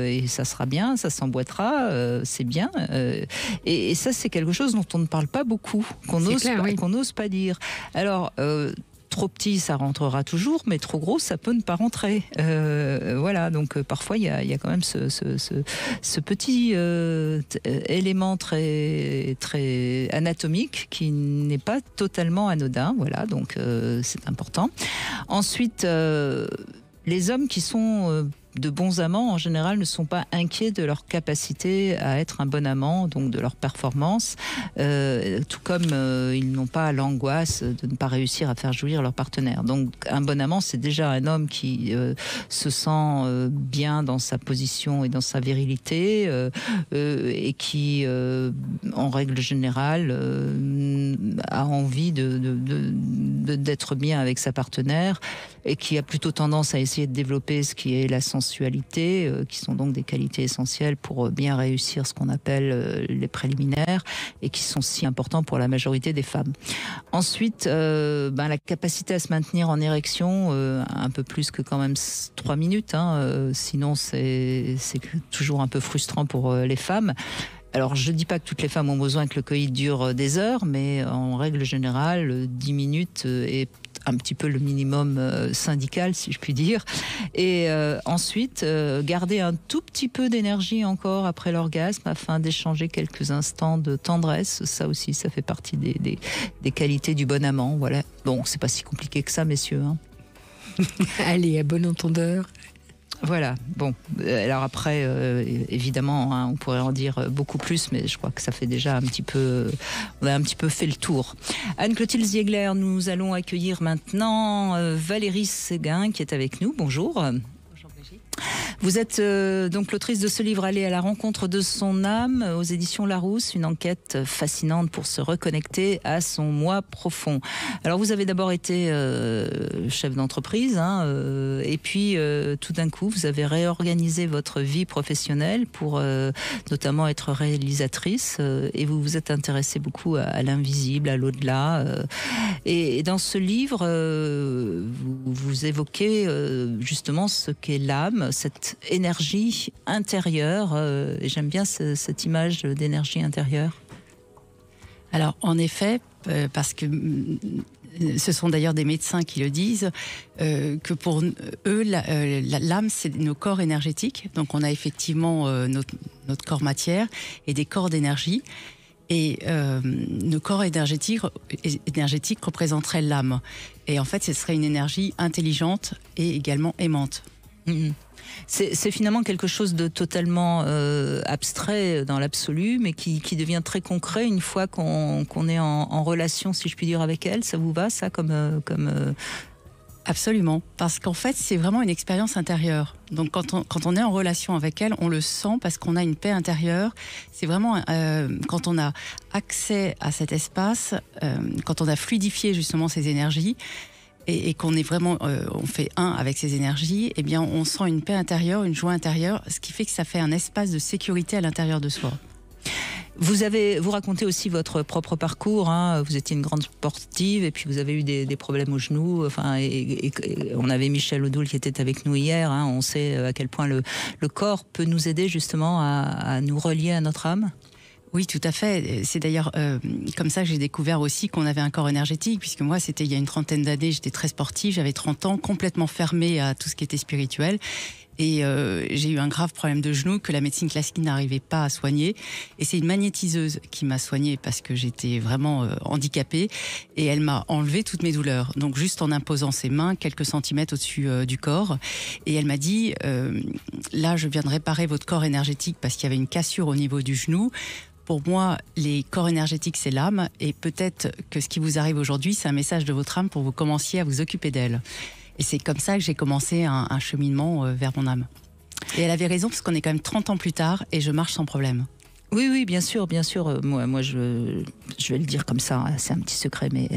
et ça sera bien, ça s'emboîtera, c'est bien. Et ça, c'est quelque chose dont on ne parle pas beaucoup, qu'on n'ose pas dire. Alors, trop petit, ça rentrera toujours, mais trop gros, ça peut ne pas rentrer. Voilà, donc parfois, il y a quand même ce petit élément très, très anatomique qui n'est pas totalement anodin. Voilà, donc c'est important. Ensuite, les hommes qui sont de bons amants, en général, ne sont pas inquiets de leur capacité à être un bon amant, donc de leur performance, tout comme ils n'ont pas l'angoisse de ne pas réussir à faire jouir leur partenaire. Donc un bon amant, c'est déjà un homme qui se sent bien dans sa position et dans sa virilité et qui, en règle générale, a envie d'être bien avec sa partenaire et qui a plutôt tendance à essayer de développer ce qui est la sensualité, qui sont donc des qualités essentielles pour bien réussir ce qu'on appelle les préliminaires et qui sont si importants pour la majorité des femmes. Ensuite, la capacité à se maintenir en érection, un peu plus que quand même 3 minutes, sinon c'est toujours un peu frustrant pour les femmes. Alors, je ne dis pas que toutes les femmes ont besoin que le coït dure des heures, mais en règle générale, 10 minutes est un petit peu le minimum syndical, si je puis dire. Et ensuite, garder un tout petit peu d'énergie encore après l'orgasme afin d'échanger quelques instants de tendresse. Ça aussi, ça fait partie des qualités du bon amant. Voilà. Bon, c'est pas si compliqué que ça, messieurs. Allez, à bon entendeur. Voilà, bon, alors après, évidemment, on pourrait en dire beaucoup plus, mais je crois que ça fait déjà on a un petit peu fait le tour. Anne-Clotilde Ziegler, nous allons accueillir maintenant Valérie Séguin qui est avec nous. Bonjour. Bonjour Brigitte. Vous êtes donc l'autrice de ce livre, Aller à la rencontre de son âme, aux éditions Larousse, une enquête fascinante pour se reconnecter à son moi profond. Alors vous avez d'abord été chef d'entreprise, et puis tout d'un coup vous avez réorganisé votre vie professionnelle pour notamment être réalisatrice, et vous vous êtes intéressée beaucoup à l'invisible, à l'au-delà. Et dans ce livre, vous évoquez justement ce qu'est l'âme, cette énergie intérieure, et j'aime bien cette image d'énergie intérieure. Alors en effet, parce que ce sont d'ailleurs des médecins qui le disent, que pour eux l'âme c'est nos corps énergétiques, donc on a effectivement notre corps matière et des corps d'énergie, et nos corps énergétiques représenteraient l'âme, et en fait ce serait une énergie intelligente et également aimante. C'est finalement quelque chose de totalement abstrait dans l'absolu, mais qui devient très concret une fois qu'on est en relation, si je puis dire, avec elle. Ça vous va, ça, comme... Absolument, parce qu'en fait, c'est vraiment une expérience intérieure. Donc, quand on est en relation avec elle, on le sent parce qu'on a une paix intérieure. C'est vraiment quand on a accès à cet espace, quand on a fluidifié justement ces énergies, et qu'on est vraiment, on fait un avec ces énergies, eh bien, on sent une paix intérieure, une joie intérieure, ce qui fait que ça fait un espace de sécurité à l'intérieur de soi. Vous racontez aussi votre propre parcours. Vous étiez une grande sportive et puis vous avez eu des problèmes au genou. Et on avait Michel Odoul qui était avec nous hier. On sait à quel point le corps peut nous aider justement à nous relier à notre âme. Oui, tout à fait. C'est d'ailleurs comme ça que j'ai découvert aussi qu'on avait un corps énergétique, puisque moi, c'était il y a une trentaine d'années, j'étais très sportive, j'avais 30 ans, complètement fermée à tout ce qui était spirituel. Et j'ai eu un grave problème de genou que la médecine classique n'arrivait pas à soigner. Et c'est une magnétiseuse qui m'a soignée parce que j'étais vraiment handicapée. Et elle m'a enlevé toutes mes douleurs. Donc juste en imposant ses mains quelques centimètres au-dessus du corps. Et elle m'a dit, là, je viens de réparer votre corps énergétique parce qu'il y avait une cassure au niveau du genou. Pour moi, les corps énergétiques, c'est l'âme. Et peut-être que ce qui vous arrive aujourd'hui, c'est un message de votre âme pour que vous commenciez à vous occuper d'elle. Et c'est comme ça que j'ai commencé un cheminement vers mon âme. Et elle avait raison, parce qu'on est quand même 30 ans plus tard et je marche sans problème. Oui, bien sûr. Moi, je vais le dire comme ça, c'est un petit secret, mais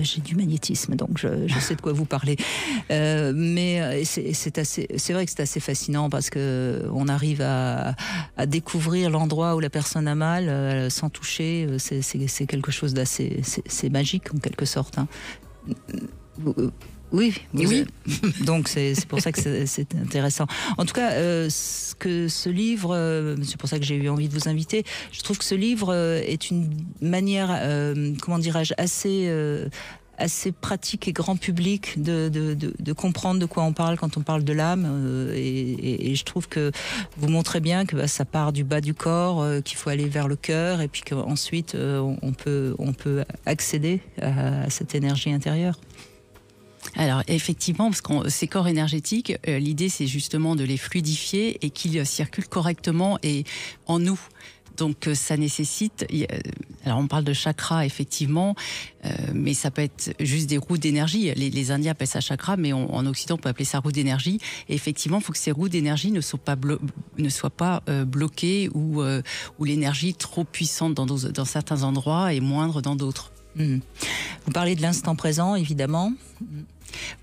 j'ai du magnétisme, donc je sais de quoi vous parlez. Mais c'est vrai que c'est assez fascinant parce que on arrive à découvrir l'endroit où la personne a mal sans toucher. C'est quelque chose d'assez, c'est magique en quelque sorte. Hein. Oui. Donc c'est pour ça que c'est intéressant. En tout cas, ce livre, c'est pour ça que j'ai eu envie de vous inviter. Je trouve que ce livre est une manière, comment dirais-je, assez pratique et grand public de comprendre de quoi on parle quand on parle de l'âme. Et je trouve que vous montrez bien que ça part du bas du corps, qu'il faut aller vers le cœur, et puis qu'ensuite on peut accéder à cette énergie intérieure. Alors effectivement, parce que ces corps énergétiques, l'idée c'est justement de les fluidifier et qu'ils circulent correctement et en nous. Donc ça nécessite, alors on parle de chakras effectivement, mais ça peut être juste des roues d'énergie. Les Indiens appellent ça chakra, mais en Occident on peut appeler ça roue d'énergie. Et effectivement, il faut que ces roues d'énergie ne soient pas bloquées ou l'énergie trop puissante dans certains endroits et moindre dans d'autres. Vous parlez de l'instant présent, évidemment.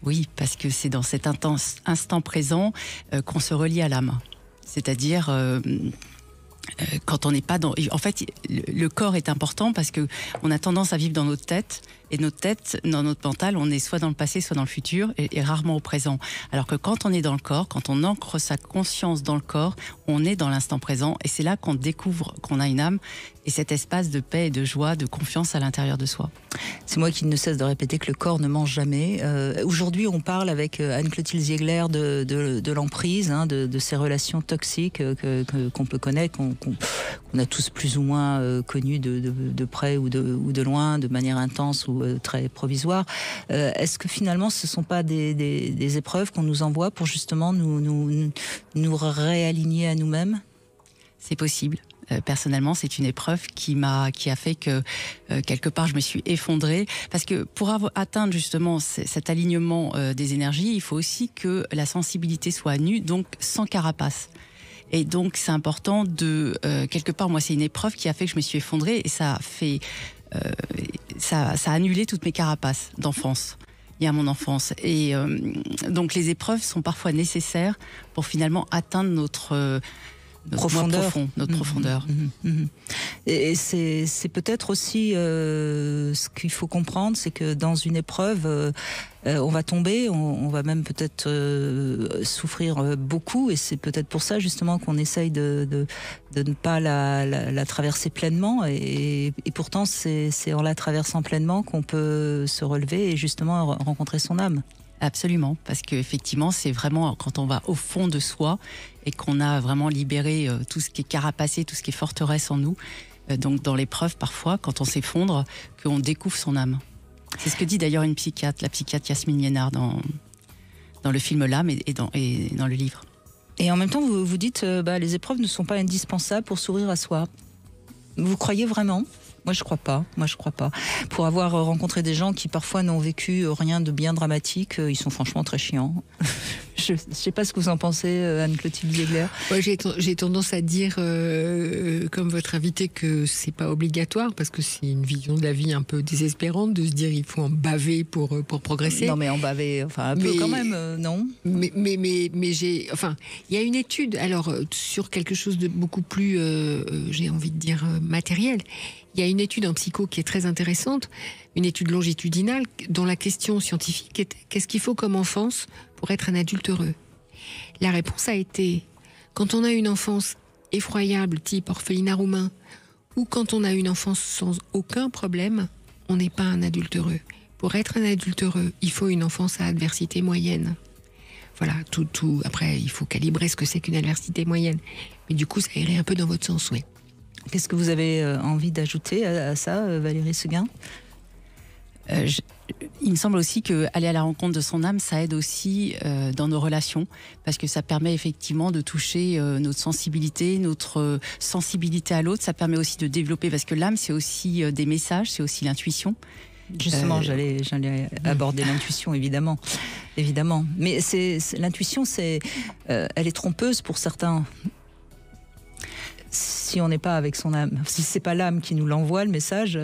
Oui, parce que c'est dans cet instant présent qu'on se relie à l'âme. C'est-à-dire, quand on n'est pas dans... En fait, le corps est important parce qu'on a tendance à vivre dans notre tête. Et notre tête, dans notre mental, on est soit dans le passé, soit dans le futur, et rarement au présent. Alors que quand on est dans le corps, quand on ancre sa conscience dans le corps, on est dans l'instant présent. Et c'est là qu'on découvre qu'on a une âme et cet espace de paix et de joie, de confiance à l'intérieur de soi. C'est moi qui ne cesse de répéter que le corps ne mange jamais. Aujourd'hui, on parle avec Anne-Clotilde Ziegler de l'emprise, de ces relations toxiques qu'on peut connaître, qu'on a tous plus ou moins connues de près ou de loin, de manière intense ou très provisoire. Est-ce que finalement ce ne sont pas des épreuves qu'on nous envoie pour justement nous réaligner à nous-mêmes ? C'est possible. Personnellement, c'est une épreuve qui a fait que quelque part je me suis effondrée, parce que pour atteindre justement cet alignement des énergies, il faut aussi que la sensibilité soit à nu, donc sans carapace. Et donc c'est important quelque part, moi c'est une épreuve qui a fait que je me suis effondrée, et ça a annulé toutes mes carapaces d'enfance. Il y a mon enfance. Et donc les épreuves sont parfois nécessaires pour finalement atteindre notre profondeur. Et c'est peut-être aussi ce qu'il faut comprendre, c'est que dans une épreuve, on va tomber, on va même peut-être souffrir beaucoup, et c'est peut-être pour ça justement qu'on essaye de ne pas la traverser pleinement, et pourtant c'est en la traversant pleinement qu'on peut se relever et justement rencontrer son âme. Absolument, parce qu'effectivement, c'est vraiment quand on va au fond de soi et qu'on a vraiment libéré tout ce qui est carapacé, tout ce qui est forteresse en nous. Donc dans l'épreuve, parfois, quand on s'effondre, qu'on découvre son âme. C'est ce que dit d'ailleurs une psychiatre, la psychiatre Yasmine Liénard dans le film L'âme et dans le livre. Et en même temps, vous dites les épreuves ne sont pas indispensables pour s'ouvrir à soi. Vous croyez vraiment ? Moi, je crois pas. Pour avoir rencontré des gens qui parfois n'ont vécu rien de bien dramatique, ils sont franchement très chiants. Je sais pas ce que vous en pensez, Anne-Clotilde Ziegler. Ouais, j'ai tendance à dire, comme votre invité, que c'est pas obligatoire, parce que c'est une vision de la vie un peu désespérante de se dire il faut en baver pour progresser. Non, mais en baver, enfin un peu quand même, non. Mais il y a une étude, alors sur quelque chose de beaucoup plus, j'ai envie de dire matériel. Il y a une étude en psycho qui est très intéressante, une étude longitudinale, dont la question scientifique était « Qu'est-ce qu'il faut comme enfance pour être un adulte heureux ?» La réponse a été « Quand on a une enfance effroyable, type orphelinat roumain, ou quand on a une enfance sans aucun problème, on n'est pas un adulte heureux. Pour être un adulte heureux, il faut une enfance à adversité moyenne. » Voilà, tout. Après, il faut calibrer ce que c'est qu'une adversité moyenne. Mais du coup, ça irait un peu dans votre sens, oui. Qu'est-ce que vous avez envie d'ajouter à ça, Valérie Seguin ? Il me semble aussi qu'aller à la rencontre de son âme, ça aide aussi dans nos relations, parce que ça permet effectivement de toucher notre sensibilité à l'autre. Ça permet aussi de développer, parce que l'âme, c'est aussi des messages, c'est aussi l'intuition. Justement, j'allais aborder l'intuition, évidemment. Mais l'intuition, elle est trompeuse pour certains. Si on n'est pas avec son âme, si c'est pas l'âme qui nous l'envoie, le message.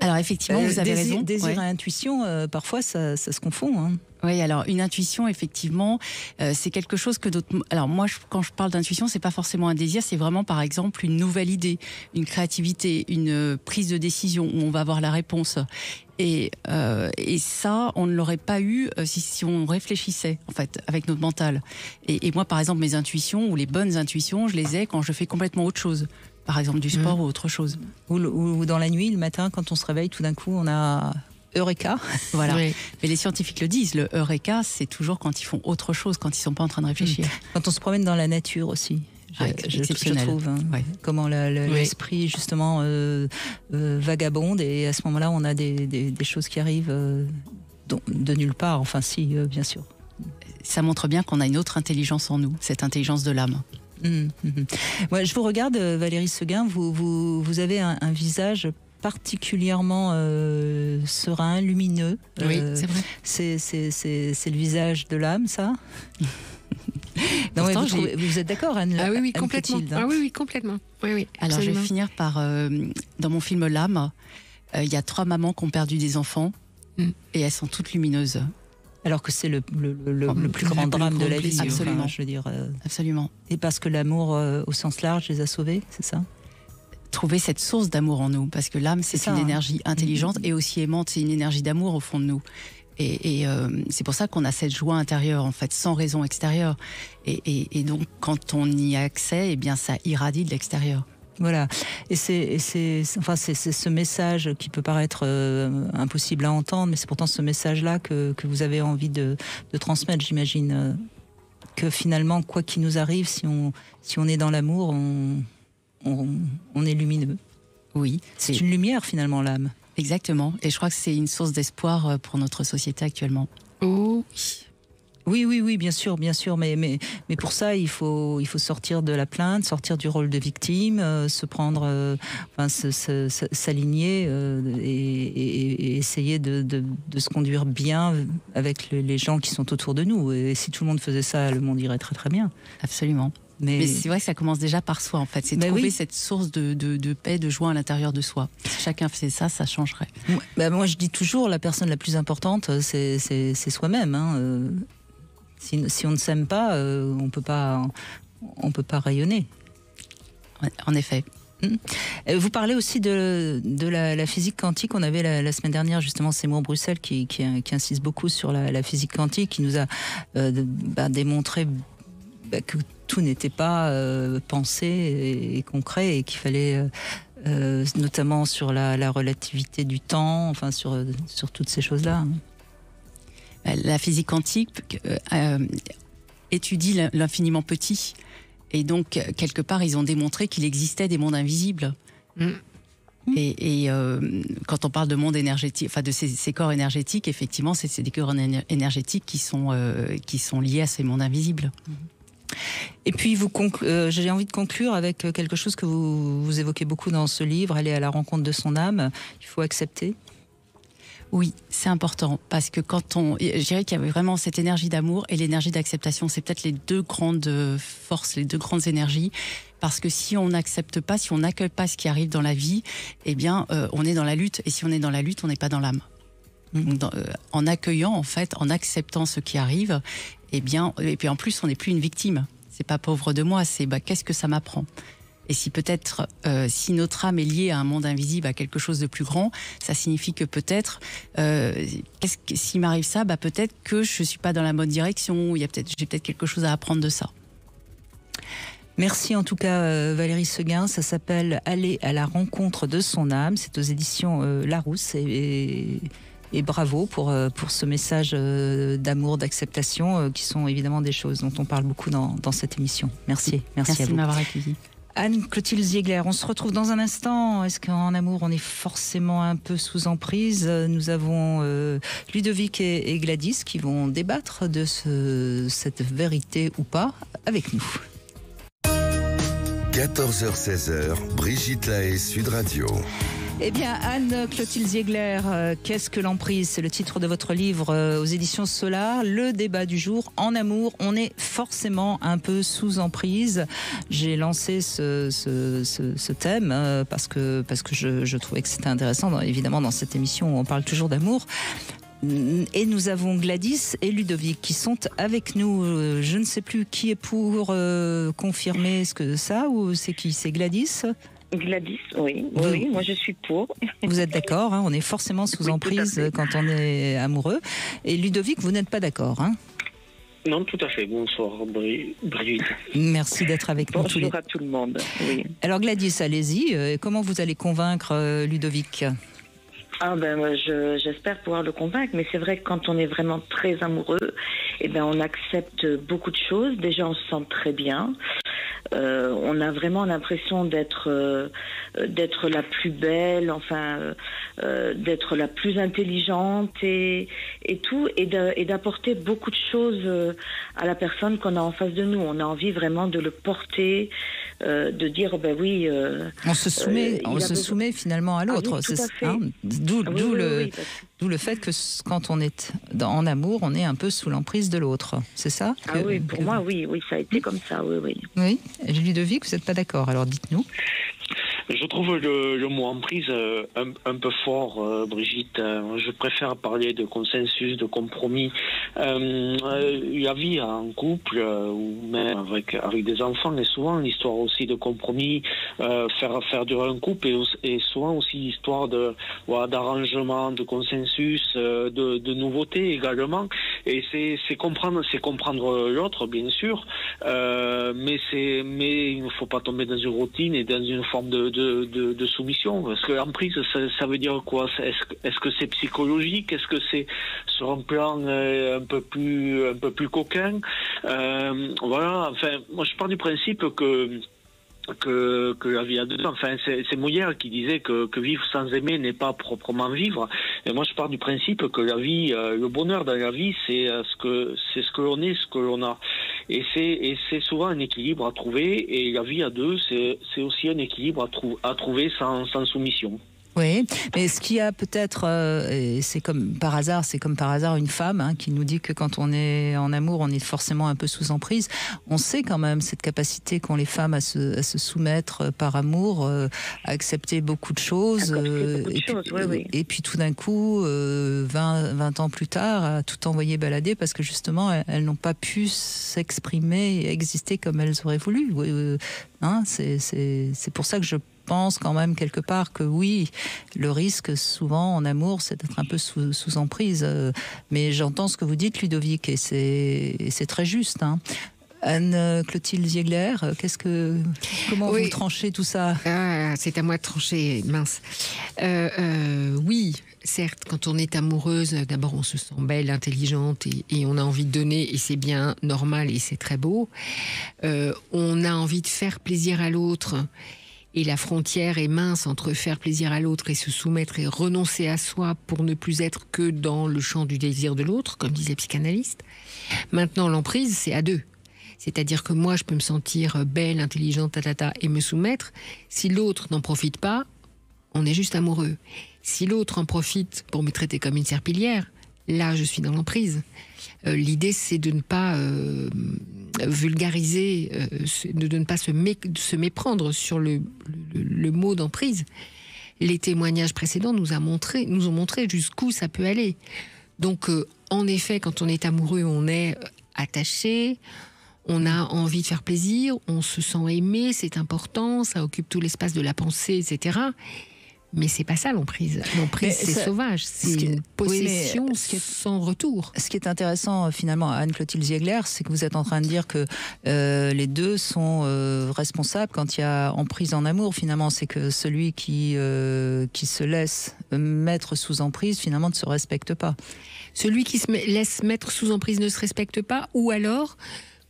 Alors effectivement, vous avez raison. Désir et intuition, parfois, ça se confond. Hein. Oui, alors une intuition, effectivement, c'est quelque chose que d'autres... Alors moi, quand je parle d'intuition, c'est pas forcément un désir, c'est vraiment, par exemple, une nouvelle idée, une créativité, une prise de décision où on va avoir la réponse. Et ça, on ne l'aurait pas eu si on réfléchissait, en fait, avec notre mental. Et moi, par exemple, mes intuitions, ou les bonnes intuitions, je les ai quand je fais complètement autre chose. Par exemple, du sport ou autre chose. Ou dans la nuit, le matin, quand on se réveille, tout d'un coup, on a... Eureka. Voilà. Oui. Mais les scientifiques le disent, le Eureka, c'est toujours quand ils font autre chose, quand ils ne sont pas en train de réfléchir. Quand on se promène dans la nature aussi. Je trouve. Hein. Ouais. Comment l'esprit, justement, vagabonde. Et à ce moment-là, on a des choses qui arrivent de nulle part. Enfin, si, bien sûr. Ça montre bien qu'on a une autre intelligence en nous, cette intelligence de l'âme. Ouais, je vous regarde, Valérie Seguin. Vous avez un visage particulièrement serein, lumineux. Oui, c'est vrai. C'est le visage de l'âme, ça. Non, pourtant, vous êtes d'accord, Anne? Ah oui, Anne complètement. Clotilde, hein. Ah oui, complètement. Oui, alors, je vais finir par... dans mon film L'âme, il y a 3 mamans qui ont perdu des enfants et elles sont toutes lumineuses. Alors que c'est le plus grand drame de la vie. Absolument. Enfin, je veux dire, absolument. Et parce que l'amour, au sens large, les a sauvés, c'est ça? Trouver cette source d'amour en nous, parce que l'âme, c'est une énergie intelligente et aussi aimante, c'est une énergie d'amour au fond de nous. Et c'est pour ça qu'on a cette joie intérieure, en fait, sans raison extérieure. Et donc, quand on y a accès, eh bien, ça irradie de l'extérieur. Voilà. Et c'est ce message qui peut paraître impossible à entendre, mais c'est pourtant ce message-là que vous avez envie de transmettre, j'imagine. Que finalement, quoi qu'il nous arrive, si on est dans l'amour, on est lumineux. Oui. C'est une lumière, finalement, l'âme. Exactement. Et je crois que c'est une source d'espoir pour notre société actuellement. Oh. Oui, bien sûr. Mais pour ça, il faut sortir de la plainte, sortir du rôle de victime, se prendre, s'aligner et essayer de se conduire bien avec les gens qui sont autour de nous. Et si tout le monde faisait ça, le monde irait très très bien. Absolument. Mais c'est vrai que ça commence déjà par soi, en fait. C'est trouver cette source de paix, de joie à l'intérieur de soi. Si chacun faisait ça, ça changerait. Moi, je dis toujours, la personne la plus importante, c'est soi-même. Hein. Si on ne s'aime pas, on peut pas rayonner. Ouais, en effet. Vous parlez aussi de la physique quantique. On avait la semaine dernière justement Seymour Bruxelles qui insiste beaucoup sur la physique quantique, qui nous a démontré que tout n'était pas pensé et concret, et qu'il fallait notamment sur la relativité du temps, enfin sur toutes ces choses-là. La physique quantique étudie l'infiniment petit, et donc quelque part ils ont démontré qu'il existait des mondes invisibles. Et quand on parle de monde énergétique, enfin de ces corps énergétiques, effectivement, c'est des corps énergétiques qui sont liés à ces mondes invisibles. Et puis j'ai envie de conclure avec quelque chose que vous évoquez beaucoup dans ce livre, aller à la rencontre de son âme. Il faut accepter. Oui, c'est important, parce que je dirais qu'il y avait vraiment cette énergie d'amour et l'énergie d'acceptation. C'est peut-être les 2 grandes forces, les 2 grandes énergies. Parce que si on n'accepte pas, si on n'accueille pas ce qui arrive dans la vie, eh bien, on est dans la lutte. Et si on est dans la lutte, on n'est pas dans l'âme. Donc, en accueillant, en fait, en acceptant ce qui arrive, eh bien, et puis en plus, on n'est plus une victime. C'est pas pauvre de moi, c'est qu'est-ce que ça m'apprend? Et si peut-être, si notre âme est liée à un monde invisible, à quelque chose de plus grand, ça signifie que peut-être, s'il m'arrive ça, peut-être que je suis pas dans la bonne direction, j'ai peut-être quelque chose à apprendre de ça. Merci en tout cas Valérie Seguin, ça s'appelle Aller à la rencontre de son âme, c'est aux éditions Larousse et bravo pour ce message d'amour, d'acceptation qui sont évidemment des choses dont on parle beaucoup dans cette émission. Merci à vous. Merci de m'avoir accueilli. Anne-Clotilde Ziegler, on se retrouve dans un instant. Est-ce qu'en amour, on est forcément un peu sous emprise? Nous avons Ludovic et Gladys qui vont débattre de cette vérité ou pas avec nous. 14h-16h, Brigitte Lahaie, Sud Radio. Eh bien, Anne-Clotilde Ziegler, qu'est-ce que l'emprise? C'est le titre de votre livre aux éditions Solar. Le débat du jour, en amour, on est forcément un peu sous emprise. J'ai lancé ce thème parce que je trouvais que c'était intéressant. Évidemment, dans cette émission, on parle toujours d'amour. Et nous avons Gladys et Ludovic qui sont avec nous. Je ne sais plus qui est pour confirmer ce que ça, ou c'est qui? C'est Gladys? Gladys, oui, moi je suis pour. Vous êtes d'accord, hein, on est forcément sous emprise quand on est amoureux. Et Ludovic, vous n'êtes pas d'accord, hein? Non, tout à fait. Bonsoir, Brigitte. Merci d'être avec nous. Bonjour à tout le monde. Oui. Alors Gladys, allez-y. Comment vous allez convaincre Ludovic? Moi, j'espère pouvoir le convaincre, mais c'est vrai que quand on est vraiment très amoureux, on accepte beaucoup de choses. Déjà, on se sent très bien. On a vraiment l'impression d'être la plus belle, d'être la plus intelligente et tout, et d'apporter beaucoup de choses à la personne qu'on a en face de nous. On a envie vraiment de le porter, de dire oui. On se soumet finalement à l'autre. D'où le fait que quand on est en amour, on est un peu sous l'emprise de l'autre. C'est ça? Oui, pour moi, oui, ça a été comme ça, oui. Oui, Ludovic, vous n'êtes pas d'accord, alors dites-nous. Je trouve le mot emprise un peu fort, Brigitte. Je préfère parler de consensus, de compromis. La vie en couple, ou même avec des enfants, est souvent l'histoire aussi de compromis, faire durer un couple, et souvent aussi l'histoire d'arrangement, de consensus, de nouveautés également. Et c'est comprendre l'autre, bien sûr, mais il ne faut pas tomber dans une routine et dans une forme de soumission, parce que l'emprise, ça veut dire quoi? Est-ce que c'est psychologique? Est-ce que c'est sur un plan un peu plus coquin? Voilà, moi je pars du principe que la vie à deux, c'est Molière qui disait que vivre sans aimer n'est pas proprement vivre. Et moi je pars du principe que la vie, le bonheur dans la vie, c'est ce que l'on est, ce que l'on a. Et c'est souvent un équilibre à trouver, et la vie à deux, c'est aussi un équilibre à trouver sans soumission. Oui, mais ce qu'il y a peut-être, et c'est comme par hasard une femme qui nous dit que quand on est en amour, on est forcément un peu sous emprise. On sait quand même cette capacité qu'ont les femmes à se soumettre par amour, à accepter beaucoup de choses. Et puis tout d'un coup, 20 ans plus tard, à tout envoyer balader parce que justement, elles n'ont pas pu s'exprimer et exister comme elles auraient voulu. C'est pour ça que je pense quand même quelque part que oui, le risque souvent en amour, c'est d'être un peu sous emprise. Mais j'entends ce que vous dites, Ludovic, et c'est très juste. Anne-Clotilde Ziegler, comment vous tranchez tout ça? C'est à moi de trancher, mince. Oui, certes, quand on est amoureuse, d'abord on se sent belle, intelligente et on a envie de donner, et c'est bien normal et c'est très beau. On a envie de faire plaisir à l'autre. Et la frontière est mince entre faire plaisir à l'autre et se soumettre et renoncer à soi pour ne plus être que dans le champ du désir de l'autre, comme disait le psychanalyste. Maintenant, l'emprise, c'est à deux. C'est-à-dire que moi, je peux me sentir belle, intelligente, et me soumettre. Si l'autre n'en profite pas, on est juste amoureux. Si l'autre en profite pour me traiter comme une serpillière, là, je suis dans l'emprise. L'idée, c'est de ne pas vulgariser, de ne pas se méprendre sur le mot d'emprise. Les témoignages précédents nous ont montré jusqu'où ça peut aller. Donc, en effet, quand on est amoureux, on est attaché, on a envie de faire plaisir, on se sent aimé, c'est important, ça occupe tout l'espace de la pensée, etc. Mais c'est pas ça l'emprise. L'emprise, c'est sauvage. C'est une possession sans retour. Ce qui est intéressant, finalement, Anne-Clotilde Ziegler, c'est que vous êtes en train de dire que les deux sont responsables quand il y a emprise en amour. Finalement, c'est que celui qui se laisse mettre sous emprise, finalement, ne se respecte pas. Celui qui se laisse mettre sous emprise ne se respecte pas, ou alors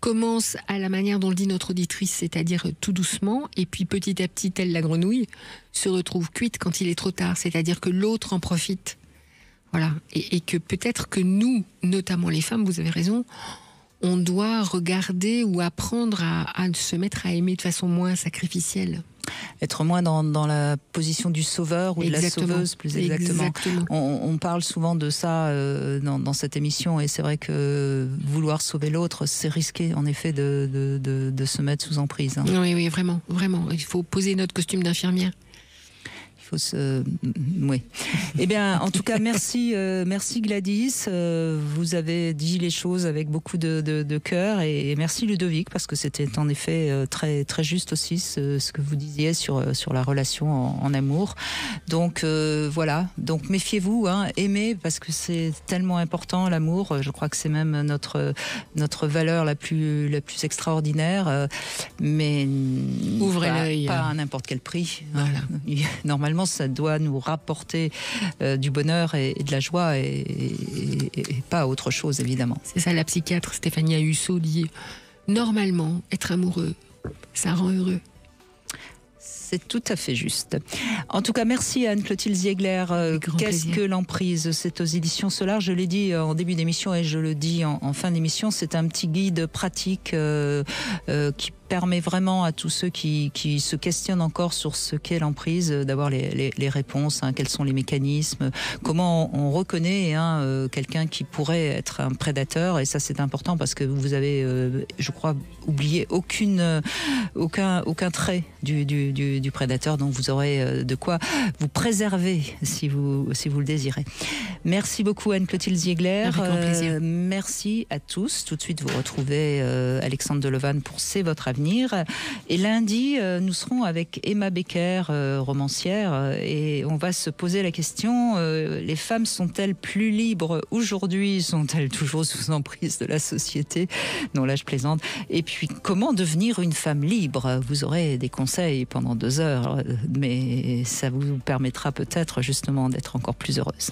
commence à la manière dont le dit notre auditrice, c'est-à-dire tout doucement, et puis petit à petit, telle la grenouille, se retrouve cuite quand il est trop tard, c'est-à-dire que l'autre en profite. Voilà. Et que peut-être que nous, notamment les femmes, vous avez raison, on doit regarder ou apprendre à se mettre à aimer de façon moins sacrificielle. Être moins dans la position du sauveur ou de la sauveuse, plus exactement. On parle souvent de ça dans cette émission, et c'est vrai que vouloir sauver l'autre, c'est risqué en effet de se mettre sous emprise. Hein. Oui, vraiment. Il faut poser notre costume d'infirmière. Oui. Eh bien, en tout cas, merci Gladys. Vous avez dit les choses avec beaucoup de cœur, et merci Ludovic, parce que c'était en effet très très juste aussi ce que vous disiez sur la relation en amour. Donc voilà. Donc méfiez-vous, hein, aimez, parce que c'est tellement important l'amour. Je crois que c'est même notre valeur la plus extraordinaire. Mais ouvrez l'œil. Pas à n'importe quel prix. Voilà. Normalement, ça doit nous rapporter du bonheur et de la joie, et pas autre chose, évidemment. C'est ça, la psychiatre Stéphanie Husso dit, normalement, être amoureux, ça rend heureux. C'est tout à fait juste. En tout cas, merci Anne-Clotilde Ziegler. Qu'est-ce que l'emprise? C'est aux éditions Solar. Je l'ai dit en début d'émission et je le dis en fin d'émission. C'est un petit guide pratique qui permet vraiment à tous ceux qui se questionnent encore sur ce qu'est l'emprise d'avoir les réponses, hein, quels sont les mécanismes, comment on reconnaît quelqu'un qui pourrait être un prédateur. Et ça, c'est important, parce que vous avez, je crois, oublié aucun trait du prédateur, donc vous aurez de quoi vous préserver si vous le désirez. Merci beaucoup Anne-Clotilde Ziegler. Avec grand plaisir. Merci à tous. Tout de suite, vous retrouvez Alexandre Delevanne pour C'est votre avenir. Et lundi, nous serons avec Emma Becker, romancière, et on va se poser la question, les femmes sont-elles plus libres aujourd'hui? Sont-elles toujours sous emprise de la société? Non, là je plaisante. Et puis, comment devenir une femme libre? Vous aurez des conseils pendant 2 heures, mais ça vous permettra peut-être justement d'être encore plus heureuse.